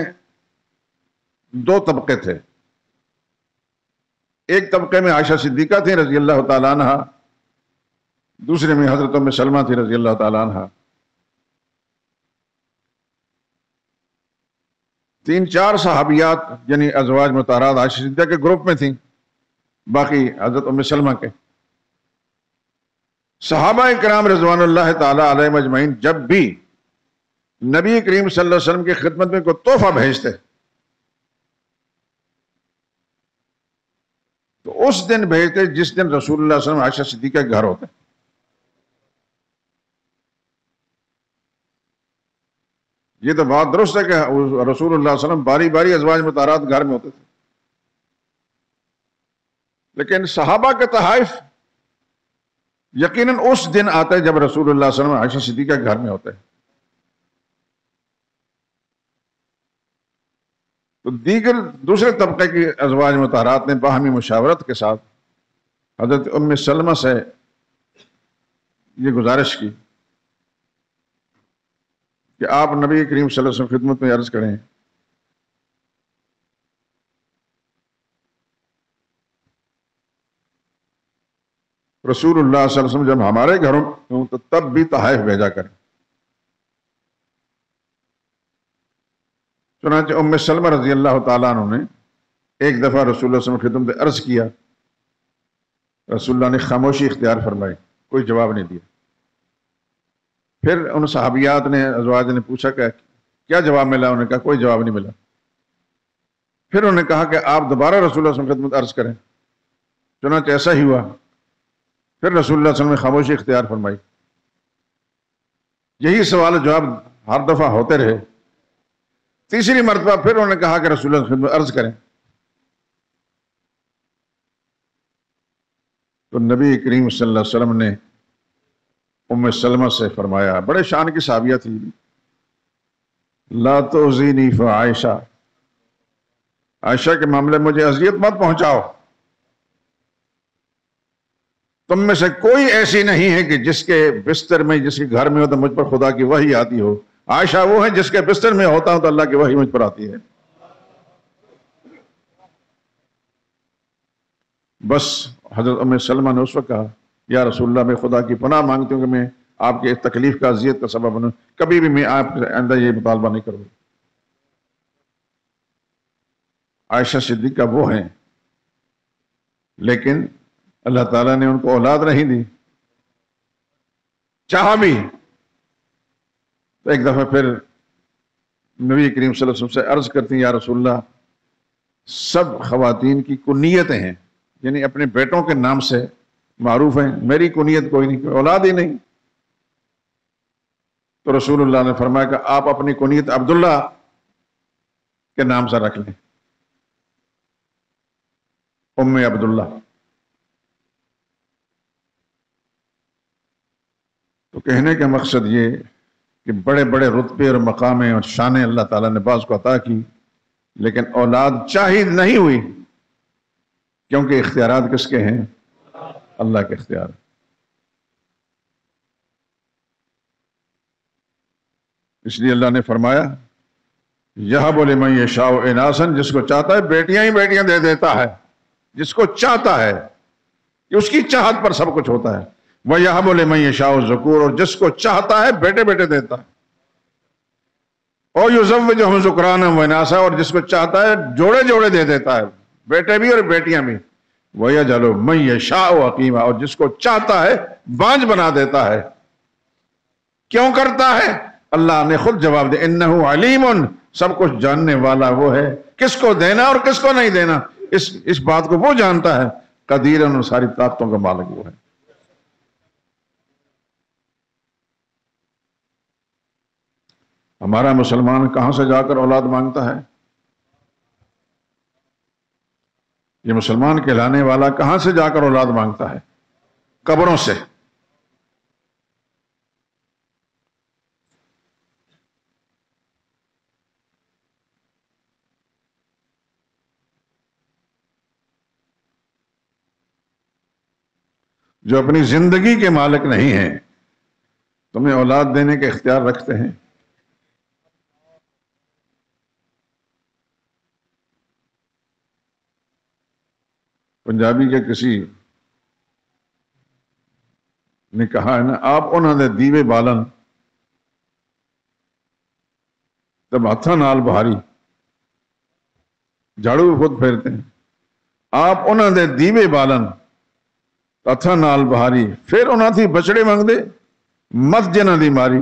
S1: 2 طبقے تھے۔ ایک طبقے میں عائشہ صدیقہ تھی رضی اللہ تعالیٰ عنہ، دوسرے میں حضرت ام سلمہ تھی رضی اللہ تعالیٰ عنہ۔ 3-4 صحابیات یعنی ازواج مطہرات عائشہ صدیقہ کے گروپ میں تھیں، باقی حضرت ام سلمہ کے۔ صحابہ کرام رضوان اللہ تعالیٰ علیہم اجمعین جب بھی نبی کریم صلی اللہ علیہ وسلم کی خدمت میں کوئی تحفہ بھیجتے تو اس دن بھیجتے جس دن رسول اللہ صلی اللہ علیہ وسلم عائشہ صدیقہ کے گھر ہوتے۔ یہ تو بات درست ہے کہ رسول اللہ صلی اللہ علیہ وسلم باری باری ازواج مطہرات گھر میں ہوتے تھے، لیکن صحابہ کے تحائف یقیناً اس دن آتے جب رسول اللہ صلی اللہ علیہ وسلم عائشہ صدیقہ کے گھر میں ہوتے۔ تو دوسرے طبقے کی ازواج مطہرات نے باہمی مشاورت کے ساتھ حضرت ام سلمہ سے یہ گزارش کی کہ آپ نبی کریم صلی اللہ علیہ وسلم خدمت میں عرض کریں رسول اللہ صلی اللہ علیہ وسلم جب ہمارے گھروں میں ہوں تو تب بھی تحائف بھیجا کریں۔ چنانچہ ام سلمہ رضی اللہ تعالیٰ عنہ نے ایک دفعہ رسول اللہ صلی اللہ علیہ وسلم خدمت میں عرض کیا، رسول اللہ نے خاموشی اختیار فرمائی، کوئی جواب نہیں دیا۔ پھر ان صحابیات نے، ازواج نے پوچھا کہ کیا جواب ملا؟ انہوں نے کہا کوئی جواب نہیں ملا۔ پھر انہوں نے کہا کہ آپ دوبارہ رسول اللہ صلی اللہ علیہ وسلم خدمت عرض کریں۔ چنانچہ ایسا ہی ہوا، پھر رسول اللہ صلی اللہ علیہ وسلم نے خاموشی اختیار فرمائی۔ یہی سوال جواب ہر دفعہ ہوتے رہے۔ تیسری مرتبہ پھر انہوں نے کہا کہ رسول اللہ صلی اللہ علیہ وسلم عرض کریں، تو نبی کریم صلی اللہ علیہ وسلم نے ام سلمہ سے فرمایا، بڑے شان کی صحابیہ تھی، لا تؤذینی فعائشہ، عائشہ کے معاملے میں مجھے اذیت مت پہنچاؤ۔ تم میں سے کوئی ایسی نہیں ہے کہ جس کے بستر میں، جس کے گھر میں ہو تو مجھ پر خدا کی وحی آتی ہو۔ عائشہ وہ ہے جس کے بستر میں ہوتا ہوں تو اللہ کی وحی مجھ پر آتی ہے۔ بس حضرت ام سلمہ نے اس وقت کہا، یا رسول اللہ میں خدا کی پناہ مانگتی ہوں کہ میں آپ کے تکلیف کا، اذیت کا سبب بنوں، کبھی بھی میں آپ سے آئندہ یہ مطالبہ نہیں کروں۔ عائشہ صدیقہ وہ ہیں، لیکن اللہ تعالیٰ نے ان کو اولاد نہیں دی، چاہا بھی تو ایک دفعہ پھر نبی کریم صلی اللہ علیہ وسلم سے عرض کرتی ہیں یا رسول اللہ سب خواتین کی کنیتیں ہیں، یعنی اپنے بیٹوں کے نام سے معروف ہیں، میری کنیت کوئی نہیں، کوئی اولاد ہی نہیں۔ تو رسول اللہ نے فرمایا کہ آپ اپنی کنیت عبداللہ کے نام سے رکھ لیں، ام عبداللہ۔ تو کہنے کا مقصد یہ کہ بڑے بڑے رتبے اور مقامیں اور شانیں اللہ تعالیٰ نے بعض کو عطا کی، لیکن اولاد چاہی نہیں ہوئی، کیونکہ اختیارات کس کے ہیں؟ اللہ کے اختیار۔ اس لیے اللہ نے فرمایا یہب لمن یشاء اناثا، جس کو چاہتا ہے بیٹیاں ہی بیٹیاں دے دیتا ہے، جس کو چاہتا ہے، کہ اس کی چاہت پر سب کچھ ہوتا ہے۔ وَيَهَبُ لِمَن يَشَاءُ الذُّكُورَ، اور جس کو چاہتا ہے بیٹے بیٹے دیتا ہے۔ اور يُزَوِّجُهُمْ ذُكْرَانًا وَإِنَاثًا، اور جس کو چاہتا ہے جوڑے جوڑے دے دیتا ہے، بیٹے بھی اور بیٹیاں بھی۔ وَيَجْعَلُ مَن يَشَاءُ عَقِيمًا، اور جس کو چاہتا ہے بانجھ بنا دیتا ہے۔ کیوں کرتا ہے؟ اللہ نے خود جواب دے انہ علیم، سب کچھ جاننے والا وہ ہے، کس کو دینا اور کس کو نہیں دینا اس بات کو وہ جانتا ہے۔ قدیر، اور ساری طاقتوں کا مالک وہ ہے۔ ہمارا مسلمان کہاں سے جا کر اولاد مانگتا ہے؟ یہ مسلمان کہلانے والا کہاں سے جا کر اولاد مانگتا ہے؟ قبروں سے۔ جو اپنی زندگی کے مالک نہیں ہیں، تمہیں اولاد دینے کے اختیار رکھتے ہیں۔ پنجابی کے کسی نے کہا ہے نا، آپ انہوں نے دیوے بالن تب ہتھاں نال بہاری، جھاڑو خود پھیرتے ہیں۔ آپ انہوں نے دیوے بالن ہتھاں نال بہاری، پھر انہوں تھی بچڑے منگ دے مت جنہ دی ماری۔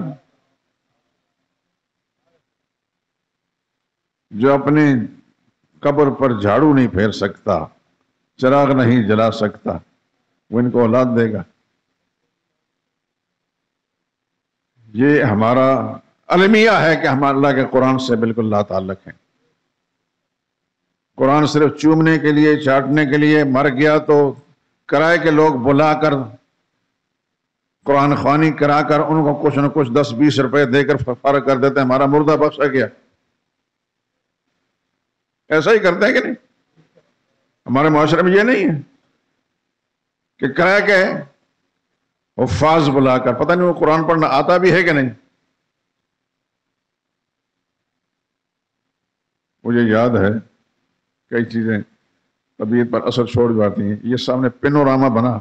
S1: جو اپنے قبر پر جھاڑو نہیں پھیر سکتا، چراغ نہیں جلا سکتا، وہ ان کو اولاد دے گا؟ یہ ہمارا المیہ ہے کہ ہم اللہ کے قرآن سے بالکل لا تعلق ہیں۔ قرآن صرف چومنے کے لیے، چاٹنے کے لیے، مر گیا تو کرائے کے لوگ بلا کر قرآن خوانی کرا کر ان کو کچھ نہ کچھ 10-20 روپے دے کر فارغ کر دیتے ہیں، ہمارا مردہ بخشا گیا۔ ایسا ہی کرتے ہیں کہ نہیں؟ ہمارے معاشرے میں یہ نہیں ہے کہ کرائے کے حفاظ بلا کر، پتہ نہیں وہ قرآن پڑھنا آتا بھی ہے کہ نہیں۔ مجھے یاد ہے کئی چیزیں طبیعت پر اثر چھوڑ جاتی ہیں۔ یہ سامنے پینوراما بنا،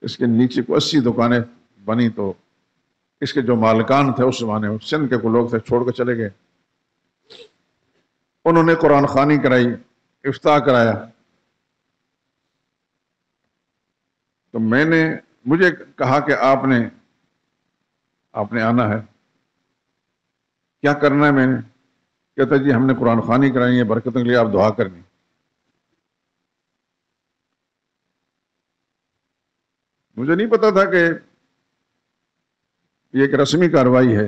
S1: اس کے نیچے کو 80 دکانیں بنی، تو اس کے جو مالکان تھے اس زمانے میں سندھ کے کو لوگ تھے، چھوڑ کے چلے گئے۔ انہوں نے قرآن خوانی کرائی، افتتاح کرایا، تو مجھے کہا کہ آپ نے آنا ہے، کیا کرنا ہے؟ میں نے کہتا جی ہم نے قرآن خوانی کرائی ہے، برکتوں کے لیے آپ دعا کرنی۔ مجھے نہیں پتا تھا کہ یہ ایک رسمی کارروائی ہے،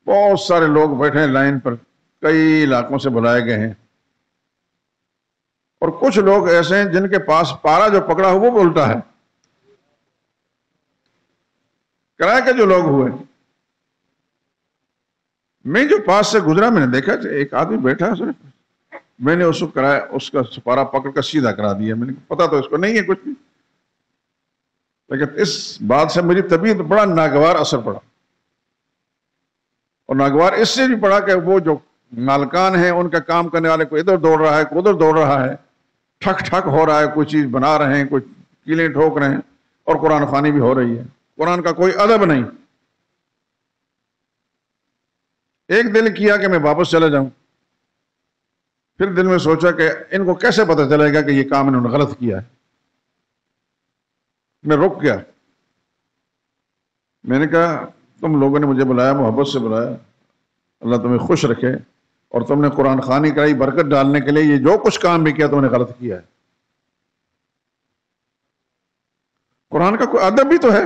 S1: بہت سارے لوگ بیٹھے ہیں لائن پر، کئی علاقوں سے بلائے گئے ہیں، اور کچھ لوگ ایسے ہیں جن کے پاس پارا جو پکڑا ہو وہ الٹا ہے۔ کرائے کے جو لوگ ہوئے، میں جو پاس سے گزرا میں نے دیکھا ایک آدمی بیٹھا ہے، میں نے اس کو کرایا، اس کا سپارہ پکڑ کر سیدھا کرا دیا۔ میں نے پتا تو اس کو نہیں ہے کچھ بھی، لیکن اس بات سے میری طبیعت بڑا ناگوار اثر پڑا، اور ناگوار اس سے بھی پڑا کہ وہ جو مالکان ہیں ان کا کام کرنے والے کوئی ادھر دوڑ رہا ہے، کوئی ادھر دوڑ رہا ہے، ٹھک ٹھک ہو رہا ہے، کوئی چیز بنا رہے ہیں، کوئی کیلیں ٹھوک رہے ہیں، اور قرآن خوانی بھی ہو رہی ہے۔ قرآن کا کوئی ادب نہیں۔ ایک دل کیا کہ میں واپس چلا جاؤں، پھر دل میں سوچا کہ ان کو کیسے پتہ چلے گا کہ یہ کام انہوں نے غلط کیا ہے۔ میں رک گیا، میں نے کہا تم لوگوں نے مجھے بلایا، محبت سے بلایا، اللہ تمہیں خوش رکھے، اور تم نے قرآن خوانی کرائی برکت ڈالنے کے لیے، یہ جو کچھ کام بھی کیا تم نے غلط کیا ہے۔ قرآن کا کوئی ادب بھی تو ہے،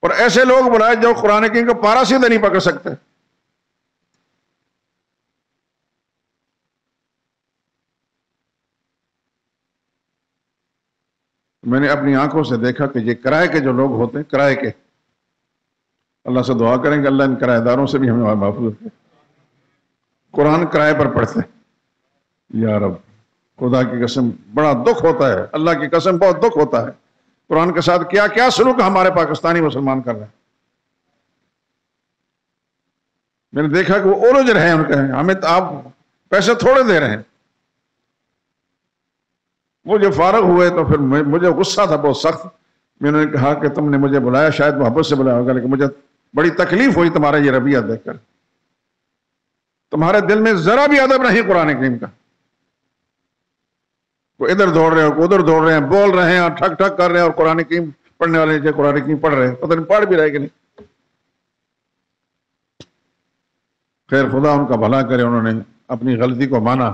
S1: اور ایسے لوگ بلائے جو قرآن کریم کا پارا سیدھا نہیں پکڑ سکتے۔ میں نے اپنی آنکھوں سے دیکھا کہ یہ کرائے کے جو لوگ ہوتے ہیں، کرائے کے، اللہ سے دعا کریں کہ اللہ ان کرایہ داروں سے بھی ہمیں محفوظ رکھے۔ قرآن کرائے پر پڑھتے ہیں، یا رب خدا کی قسم بڑا دکھ ہوتا ہے، اللہ کی قسم بہت دکھ ہوتا ہے قرآن کے ساتھ کیا کیا سلوک ہمارے پاکستانی مسلمان کر رہے ہیں۔ میں نے دیکھا کہ وہ اولجھ رہے ہیں، ان کے ہمیں آپ پیسے تھوڑے دے رہے ہیں۔ وہ جو فارغ ہوئے تو پھر مجھے غصہ تھا بہت سخت۔ میں نے کہا کہ تم نے مجھے بلایا، شاید محبت سے بلایا ہوگا، لیکن مجھے بڑی تکلیف ہوئی تمہارا یہ رویہ دیکھ کر۔ تمہارے دل میں ذرا بھی ادب نہیں قرآن کریم کا، کوئی ادھر دوڑ رہے ہو، کوئی ادھر دوڑ رہے ہیں، بول رہے ہیں اور ٹھک ٹھک کر رہے ہیں، اور قرآن کریم پڑھنے والے جو قرآن کریم پڑھ رہے ہیں، پتہ نہیں پڑھ بھی رہے کہ نہیں۔ خیر خدا ان کا بھلا کرے، انہوں نے اپنی غلطی کو مانا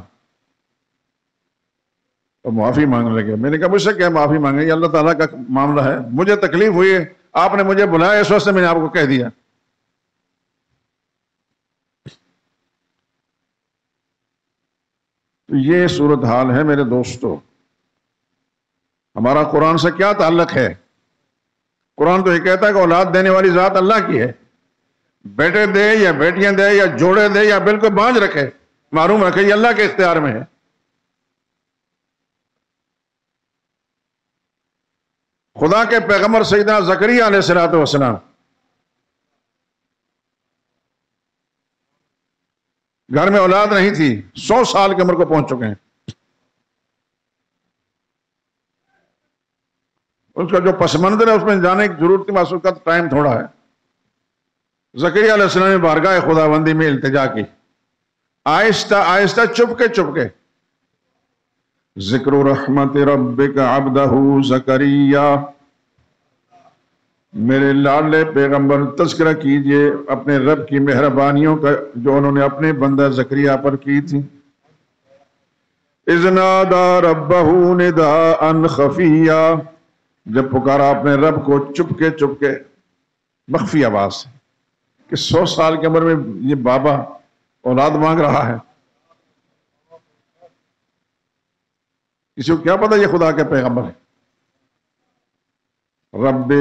S1: اور معافی مانگنے لگے۔ میں نے کہا مجھ سے کیا معافی مانگے، یہ اللہ تعالیٰ کا معاملہ ہے، مجھے تکلیف ہوئی ہے، آپ نے مجھے بلایا، اس وقت سے میں نے آپ کو کہہ دیا۔ تو یہ صورتحال ہے میرے دوستو۔ ہمارا قرآن سے کیا تعلق ہے؟ قرآن تو یہ کہتا ہے کہ اولاد دینے والی ذات اللہ کی ہے، بیٹے دے یا بیٹیاں دے یا جوڑے دے یا بالکل بانجھ رکھے، معلوم رکھے، یہ اللہ کے اختیار میں ہے۔ خدا کے پیغمبر سیدنا زکریا علیہ السلام گھر میں اولاد نہیں تھی، 100 سال کی عمر کو پہنچ چکے ہیں۔ اس کا جو پس منظر ہے اس میں جانے کی ضرورت کی، اس کا ٹائم تھوڑا ہے۔ زکریا علیہ السلام نے بارگاہ خداوندی میں التجا کی، آہستہ آہستہ چپکے چپکے۔ ذکر رحمت ربک عبدہ زکریا، میرے لاڈلے پیغمبر تذکرہ کیجئے اپنے رب کی مہربانیوں کا جو انہوں نے اپنے بندہ زکریا پر کی تھی۔ اذ نادى ربہ نداء خفیا، جب پکارا اپنے رب کو چپکے چپکے مخفی آواز سے، کہ 100 سال کی عمر میں یہ بابا اولاد مانگ رہا ہے۔ کسی کو کیا پتا یہ خدا کے پیغمبر ہے؟ رب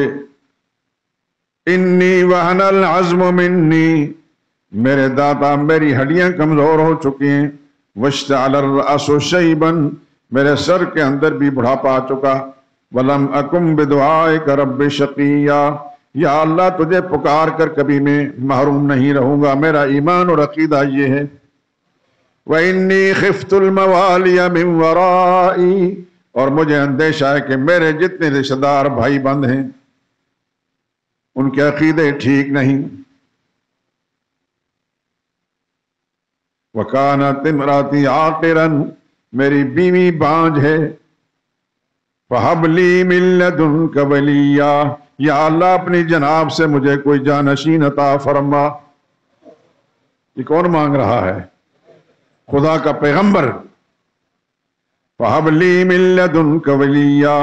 S1: انی وہن العظم منی، میرے داتا میری ہڈیاں کمزور ہو چکی ہیں، واشتعل الرأس شیبا، میرے سر کے اندر بھی بڑھاپا آ چکا، ولم اکم بدعائک رب شقیا، یا اللہ تجھے پکار کر کبھی میں محروم نہیں رہوں گا، میرا ایمان اور عقیدہ یہ ہے۔ وَإِنِّي خِفْتُ الْمَوَالِيَ مِنْ وَرَائِي، اور مجھے اندیشہ ہے کہ میرے جتنے رشتہ دار بھائی بند ہیں ان کے عقیدے ٹھیک نہیں۔ وَكَانَتِ امْرَأَتِي عَاقِرًا، میری بیوی بانجھ ہے، فَهَبْ لِي مِن لَّدُنْكَ وَلِيًّا، یا اللہ اپنی جناب سے مجھے کوئی جانشین عطا فرما۔ یہ کون مانگ رہا ہے؟ خدا کا پیغمبر۔ فَهَبْ لِي مِن لَّدُنْكَ وَلِيًّا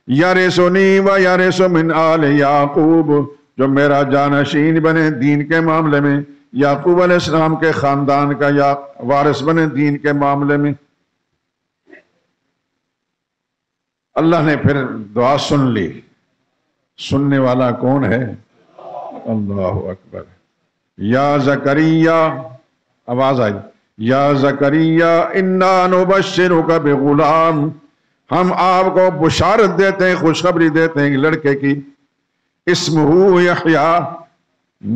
S1: يَرِثُنِي وَيَرِثُ مِنْ آلِ يَعْقُوبَ، جو میرا جانشین بنے دین کے معاملے میں، یعقوب علیہ السلام کے خاندان کا یا وارث بنے دین کے معاملے میں۔ اللہ نے پھر دعا سن لی۔ سننے والا کون ہے؟ اللہ اکبر۔ یا زکریا، آواز آئی، یا زکریا انا نبشرک بغلام، ہم آپ کو بشارت دیتے ہیں، خوشخبری دیتے ہیں لڑکے کی، اسمہ یحییٰ،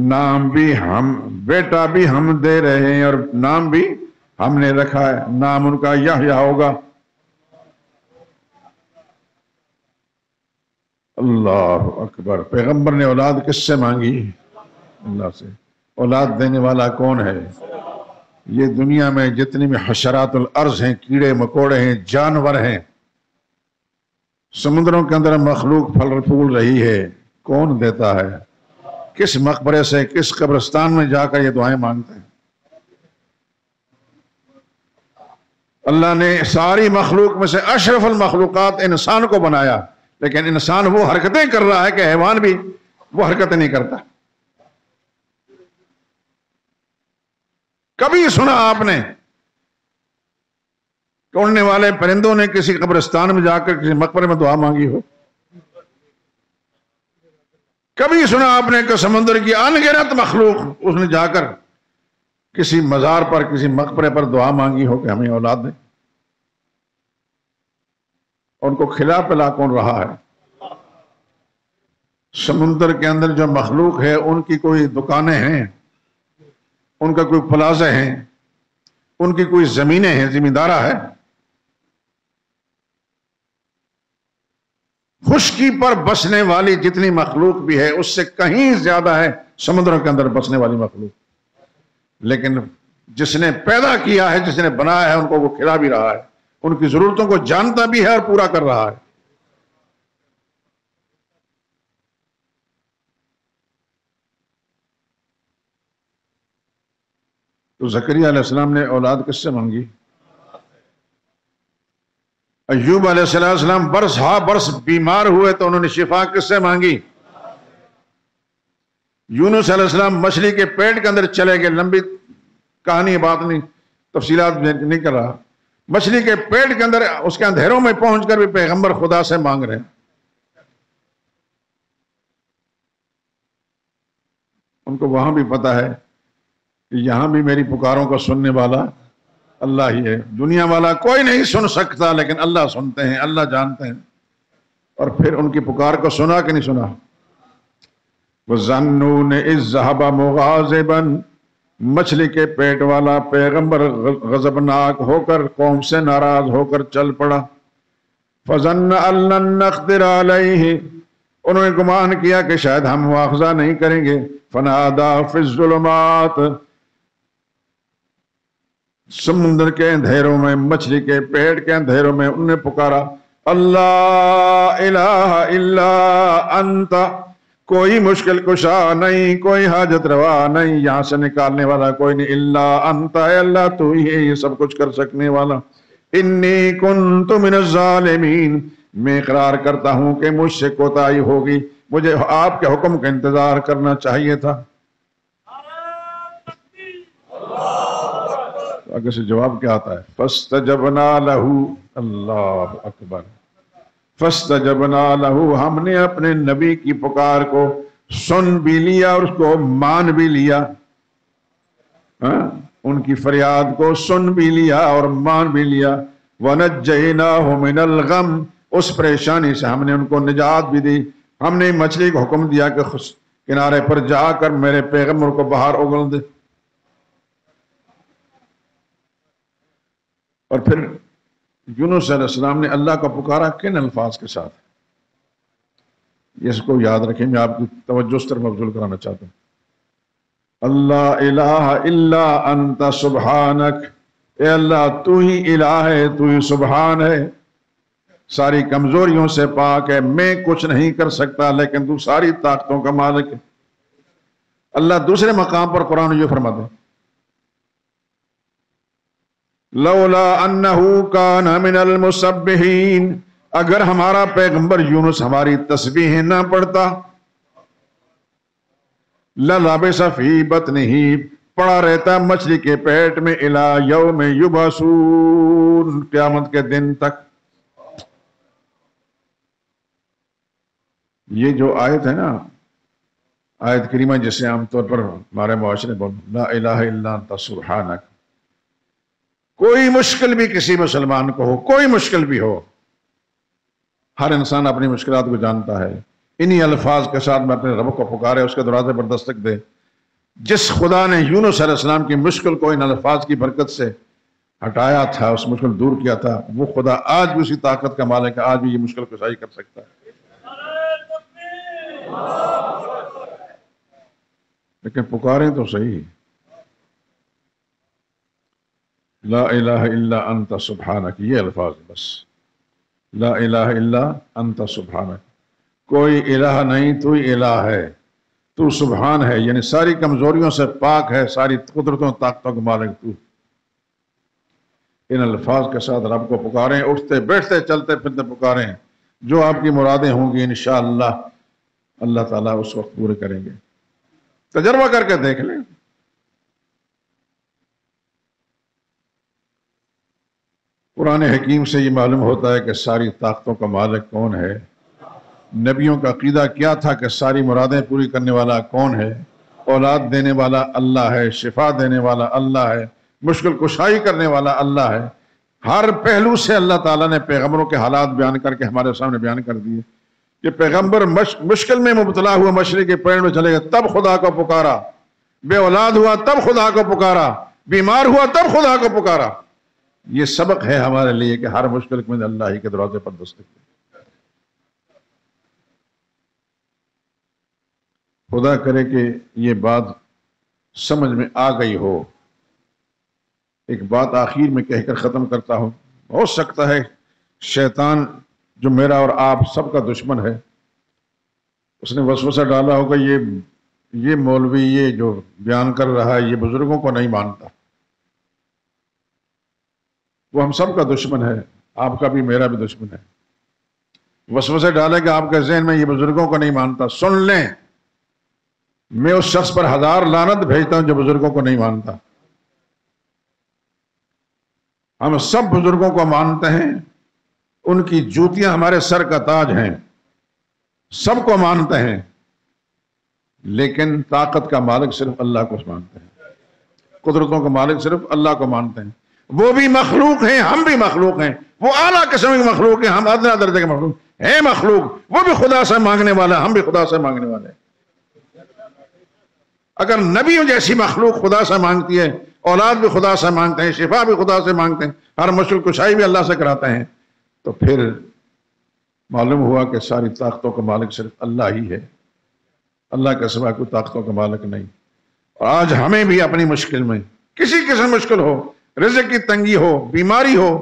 S1: نام بھی ہم، بیٹا بھی ہم دے رہے ہیں اور نام بھی ہم نے رکھا ہے، نام ان کا یحییٰ ہوگا۔ اللہ اکبر۔ پیغمبر نے اولاد کس سے مانگی؟ اللہ سے۔ اولاد دینے والا کون ہے؟ یہ دنیا میں جتنی بھی حشرات الارض ہیں، کیڑے مکوڑے ہیں، جانور ہیں، سمندروں کے اندر مخلوق پھل پھول رہی ہے، کون دیتا ہے؟ کس مقبرے سے کس قبرستان میں جا کر یہ دعائیں مانگتے ہیں؟ اللہ نے ساری مخلوق میں سے اشرف المخلوقات انسان کو بنایا، لیکن انسان وہ حرکتیں کر رہا ہے کہ حیوان بھی وہ حرکتیں نہیں کرتا۔ کبھی سنا آپ نے کہ اڑنے والے پرندوں نے کسی قبرستان میں جا کر کسی مقبرے میں دعا مانگی ہو؟ کبھی سنا آپ نے کہ سمندر کی انگنت مخلوق اس نے جا کر کسی مزار پر کسی مقبرے پر دعا مانگی ہو کہ ہمیں اولاد دیں؟ ان کو کھلا پلا کون رہا ہے؟ سمندر کے اندر جو مخلوق ہے ان کی کوئی دکانیں ہیں، ان کا کوئی پلازے ہیں، ان کی کوئی زمینیں ہیں، زمیندارہ ہے؟ خشکی پر بسنے والی جتنی مخلوق بھی ہے اس سے کہیں زیادہ ہے سمندروں کے اندر بسنے والی مخلوق، لیکن جس نے پیدا کیا ہے، جس نے بنایا ہے، ان کو وہ کھلا بھی رہا ہے، ان کی ضرورتوں کو جانتا بھی ہے اور پورا کر رہا ہے۔ تو زکریا علیہ السلام نے اولاد کس سے مانگی؟ ایوب علیہ السلام برس ہا برس بیمار ہوئے تو انہوں نے شفا کس سے مانگی؟ یونس علیہ السلام مچھلی کے پیٹ کے اندر چلے گئے، لمبی کہانی بات نہیں، تفصیلات نہیں کر رہا، مچھلی کے پیٹ کے اندر اس کے اندھیروں میں پہنچ کر بھی پیغمبر خدا سے مانگ رہے ہیں۔ ان کو وہاں بھی پتا ہے کہ یہاں بھی میری پکاروں کو سننے والا اللہ ہی ہے، دنیا والا کوئی نہیں سن سکتا، لیکن اللہ سنتے ہیں، اللہ جانتے ہیں۔ اور پھر ان کی پکار کو سنا کہ نہیں سنا؟ وَظَنُّونَ إِذْ ذَهَبَ مُغَاضِبًا، مچھلی کے پیٹ والا پیغمبر غضبناک ہو کر، قوم سے ناراض ہو کر چل پڑا۔ فَظَنَّ أَن لَّن نَّقْدِرَ عَلَيْهِ، انہوں نے گمان کیا کہ شاید ہم مواخذہ نہیں کریں گے۔ فَنَادَىٰ فِي الظُّلُمَاتِ، سمندر کے اندھیروں میں، مچھلی کے پیٹ کے اندھیروں میں انہوں نے پکارا، اللہ الہ الا انت، کوئی مشکل کشا نہیں، کوئی حاجت روا نہیں، یہاں سے نکالنے والا کوئی نہیں، الا انت، اے اللہ تو ہی ہے یہ سب کچھ کر سکنے والا۔ انی کنت من الظالمین، میں اقرار کرتا ہوں کہ مجھ سے کوتاہی ہوگی، مجھے آپ کے حکم کا انتظار کرنا چاہیے تھا۔ آگے سے جواب کیا آتا ہے؟ فَاسْتَجَبْنَا لَهُ، اللہ اکبر، فَاسْتَجَبْنَا لَهُ، ہم نے اپنے نبی کی پکار کو سن بھی لیا اور اس کو مان بھی لیا، ان کی فریاد کو سن بھی لیا اور مان بھی لیا۔ وَنَجَّيْنَاهُ مِنَ الْغَمِّ، اس پریشانی سے ہم نے ان کو نجات بھی دی۔ ہم نے مچھلی کو حکم دیا کہ کنارے پر جا کر میرے پیغمبر کو باہر اگل دے۔ اور پھر یونس علیہ السلام نے اللہ کا پکارا کن الفاظ کے ساتھ؟ اس کو یاد رکھیں، میں آپ کی توجہ اس طرف مبذول کرانا چاہتا ہوں۔ اللہ الہ الا انت سبحانک، اے اللہ تو ہی الہ ہے، تو ہی سبحان ہے، ساری کمزوریوں سے پاک ہے، میں کچھ نہیں کر سکتا لیکن تو ساری طاقتوں کا مالک ہے۔ اللہ دوسرے مقام پر قرآن یہ فرماتے ہیں، لولا انہو کان من المسبحین، اگر ہمارا پیغمبر یونس ہماری تسبیح نہ پڑھتا، للبث فی بطنہ، پڑا رہتا مچھلی کے پیٹ میں، الی یوم یبعثون، قیامت کے دن تک۔ یہ جو آیت ہے نا، آیت کریمہ جسے عام طور پر ہمارے معاشرے بول لا الہ الا انت سبحانک، کوئی مشکل بھی کسی مسلمان کو ہو، کوئی مشکل بھی ہو، ہر انسان اپنی مشکلات کو جانتا ہے، انہی الفاظ کے ساتھ میں اپنے رب کو پکارے، اس کے دروازے پر دستک دے۔ جس خدا نے یونس علیہ السلام کی مشکل کو ان الفاظ کی برکت سے ہٹایا تھا، اس مشکل دور کیا تھا، وہ خدا آج بھی اسی طاقت کا مالک ہے، آج بھی یہ مشکل کشائی کر سکتا ہے۔ لیکن پکاریں تو صحیح، لا الہ الا انت سبحانک، یہ الفاظ بس، لا الہ الا انت سبحانک، کوئی الہ نہیں، تو ہی الہ ہے، تو سبحان ہے، یعنی ساری کمزوریوں سے پاک ہے، ساری قدرتوں طاقتوں کا مالک تو۔ ان الفاظ کے ساتھ رب کو پکاریں، اٹھتے بیٹھتے چلتے پھرتے پکاریں، جو آپ کی مرادیں ہوں گی انشاءاللہ اللہ تعالیٰ اس وقت پورے کریں گے۔ تجربہ کر کے دیکھ لیں۔ قرآن حکیم سے یہ معلوم ہوتا ہے کہ ساری طاقتوں کا مالک کون ہے۔ نبیوں کا عقیدہ کیا تھا کہ ساری مرادیں پوری کرنے والا کون ہے؟ اولاد دینے والا اللہ ہے، شفا دینے والا اللہ ہے، مشکل کشائی کرنے والا اللہ ہے۔ ہر پہلو سے اللہ تعالیٰ نے پیغمبروں کے حالات بیان کر کے ہمارے سامنے بیان کر دیے کہ پیغمبر مشکل میں مبتلا ہوا، مشرق کے پیڑ میں چلے گئے تب خدا کو پکارا، بے اولاد ہوا تب خدا کو پکارا، بیمار ہوا تب خدا کو پکارا۔ یہ سبق ہے ہمارے لیے کہ ہر مشکل میں اللہ ہی کے دروازے پر دستک دے۔ خدا کرے کہ یہ بات سمجھ میں آ گئی ہو۔ ایک بات آخر میں کہہ کر ختم کرتا ہوں۔ ہو سکتا ہے شیطان جو میرا اور آپ سب کا دشمن ہے، اس نے وسوسہ ڈالا ہوگا یہ مولوی یہ جو بیان کر رہا ہے یہ بزرگوں کو نہیں مانتا۔ وہ ہم سب کا دشمن ہے، آپ کا بھی میرا بھی دشمن ہے۔ وسوسے ڈالے کہ آپ کے ذہن میں یہ بزرگوں کو نہیں مانتا، سن لیں میں اس شخص پر 1000 لعنت بھیجتا ہوں جو بزرگوں کو نہیں مانتا۔ ہم سب بزرگوں کو مانتے ہیں، ان کی جوتیاں ہمارے سر کا تاج ہیں، سب کو مانتے ہیں، لیکن طاقت کا مالک صرف اللہ کو مانتے ہیں، قدرتوں کا مالک صرف اللہ کو مانتے ہیں۔ وہ بھی مخلوق ہیں، ہم بھی مخلوق ہیں، وہ اعلیٰ قسم کے مخلوق ہیں، ہم ادنا درجے کے مخلوق ہیں، مخلوق وہ بھی خدا سے مانگنے والا، ہم بھی خدا سے مانگنے والے ہیں۔ اگر نبیوں جیسی مخلوق خدا سے مانگتی ہے، اولاد بھی خدا سے مانگتے ہیں، شفا بھی خدا سے مانگتے ہیں، ہر مشکل کشائی بھی اللہ سے کراتے ہیں، تو پھر معلوم ہوا کہ ساری طاقتوں کا مالک صرف اللہ ہی ہے، اللہ کے سوا کوئی طاقتوں کا مالک نہیں۔ اور آج ہمیں بھی اپنی مشکل میں کسی قسم مشکل ہو، رزق کی تنگی ہو، بیماری ہو،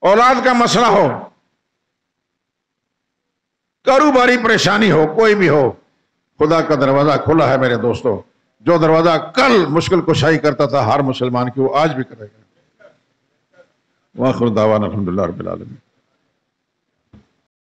S1: اولاد کا مسئلہ ہو، کاروباری پریشانی ہو، کوئی بھی ہو، خدا کا دروازہ کھلا ہے میرے دوستو۔ جو دروازہ کل مشکل کشائی کرتا تھا ہر مسلمان کی، وہ آج بھی کرے گا۔ وآخر دعوانا الحمدللہ رب العالمین۔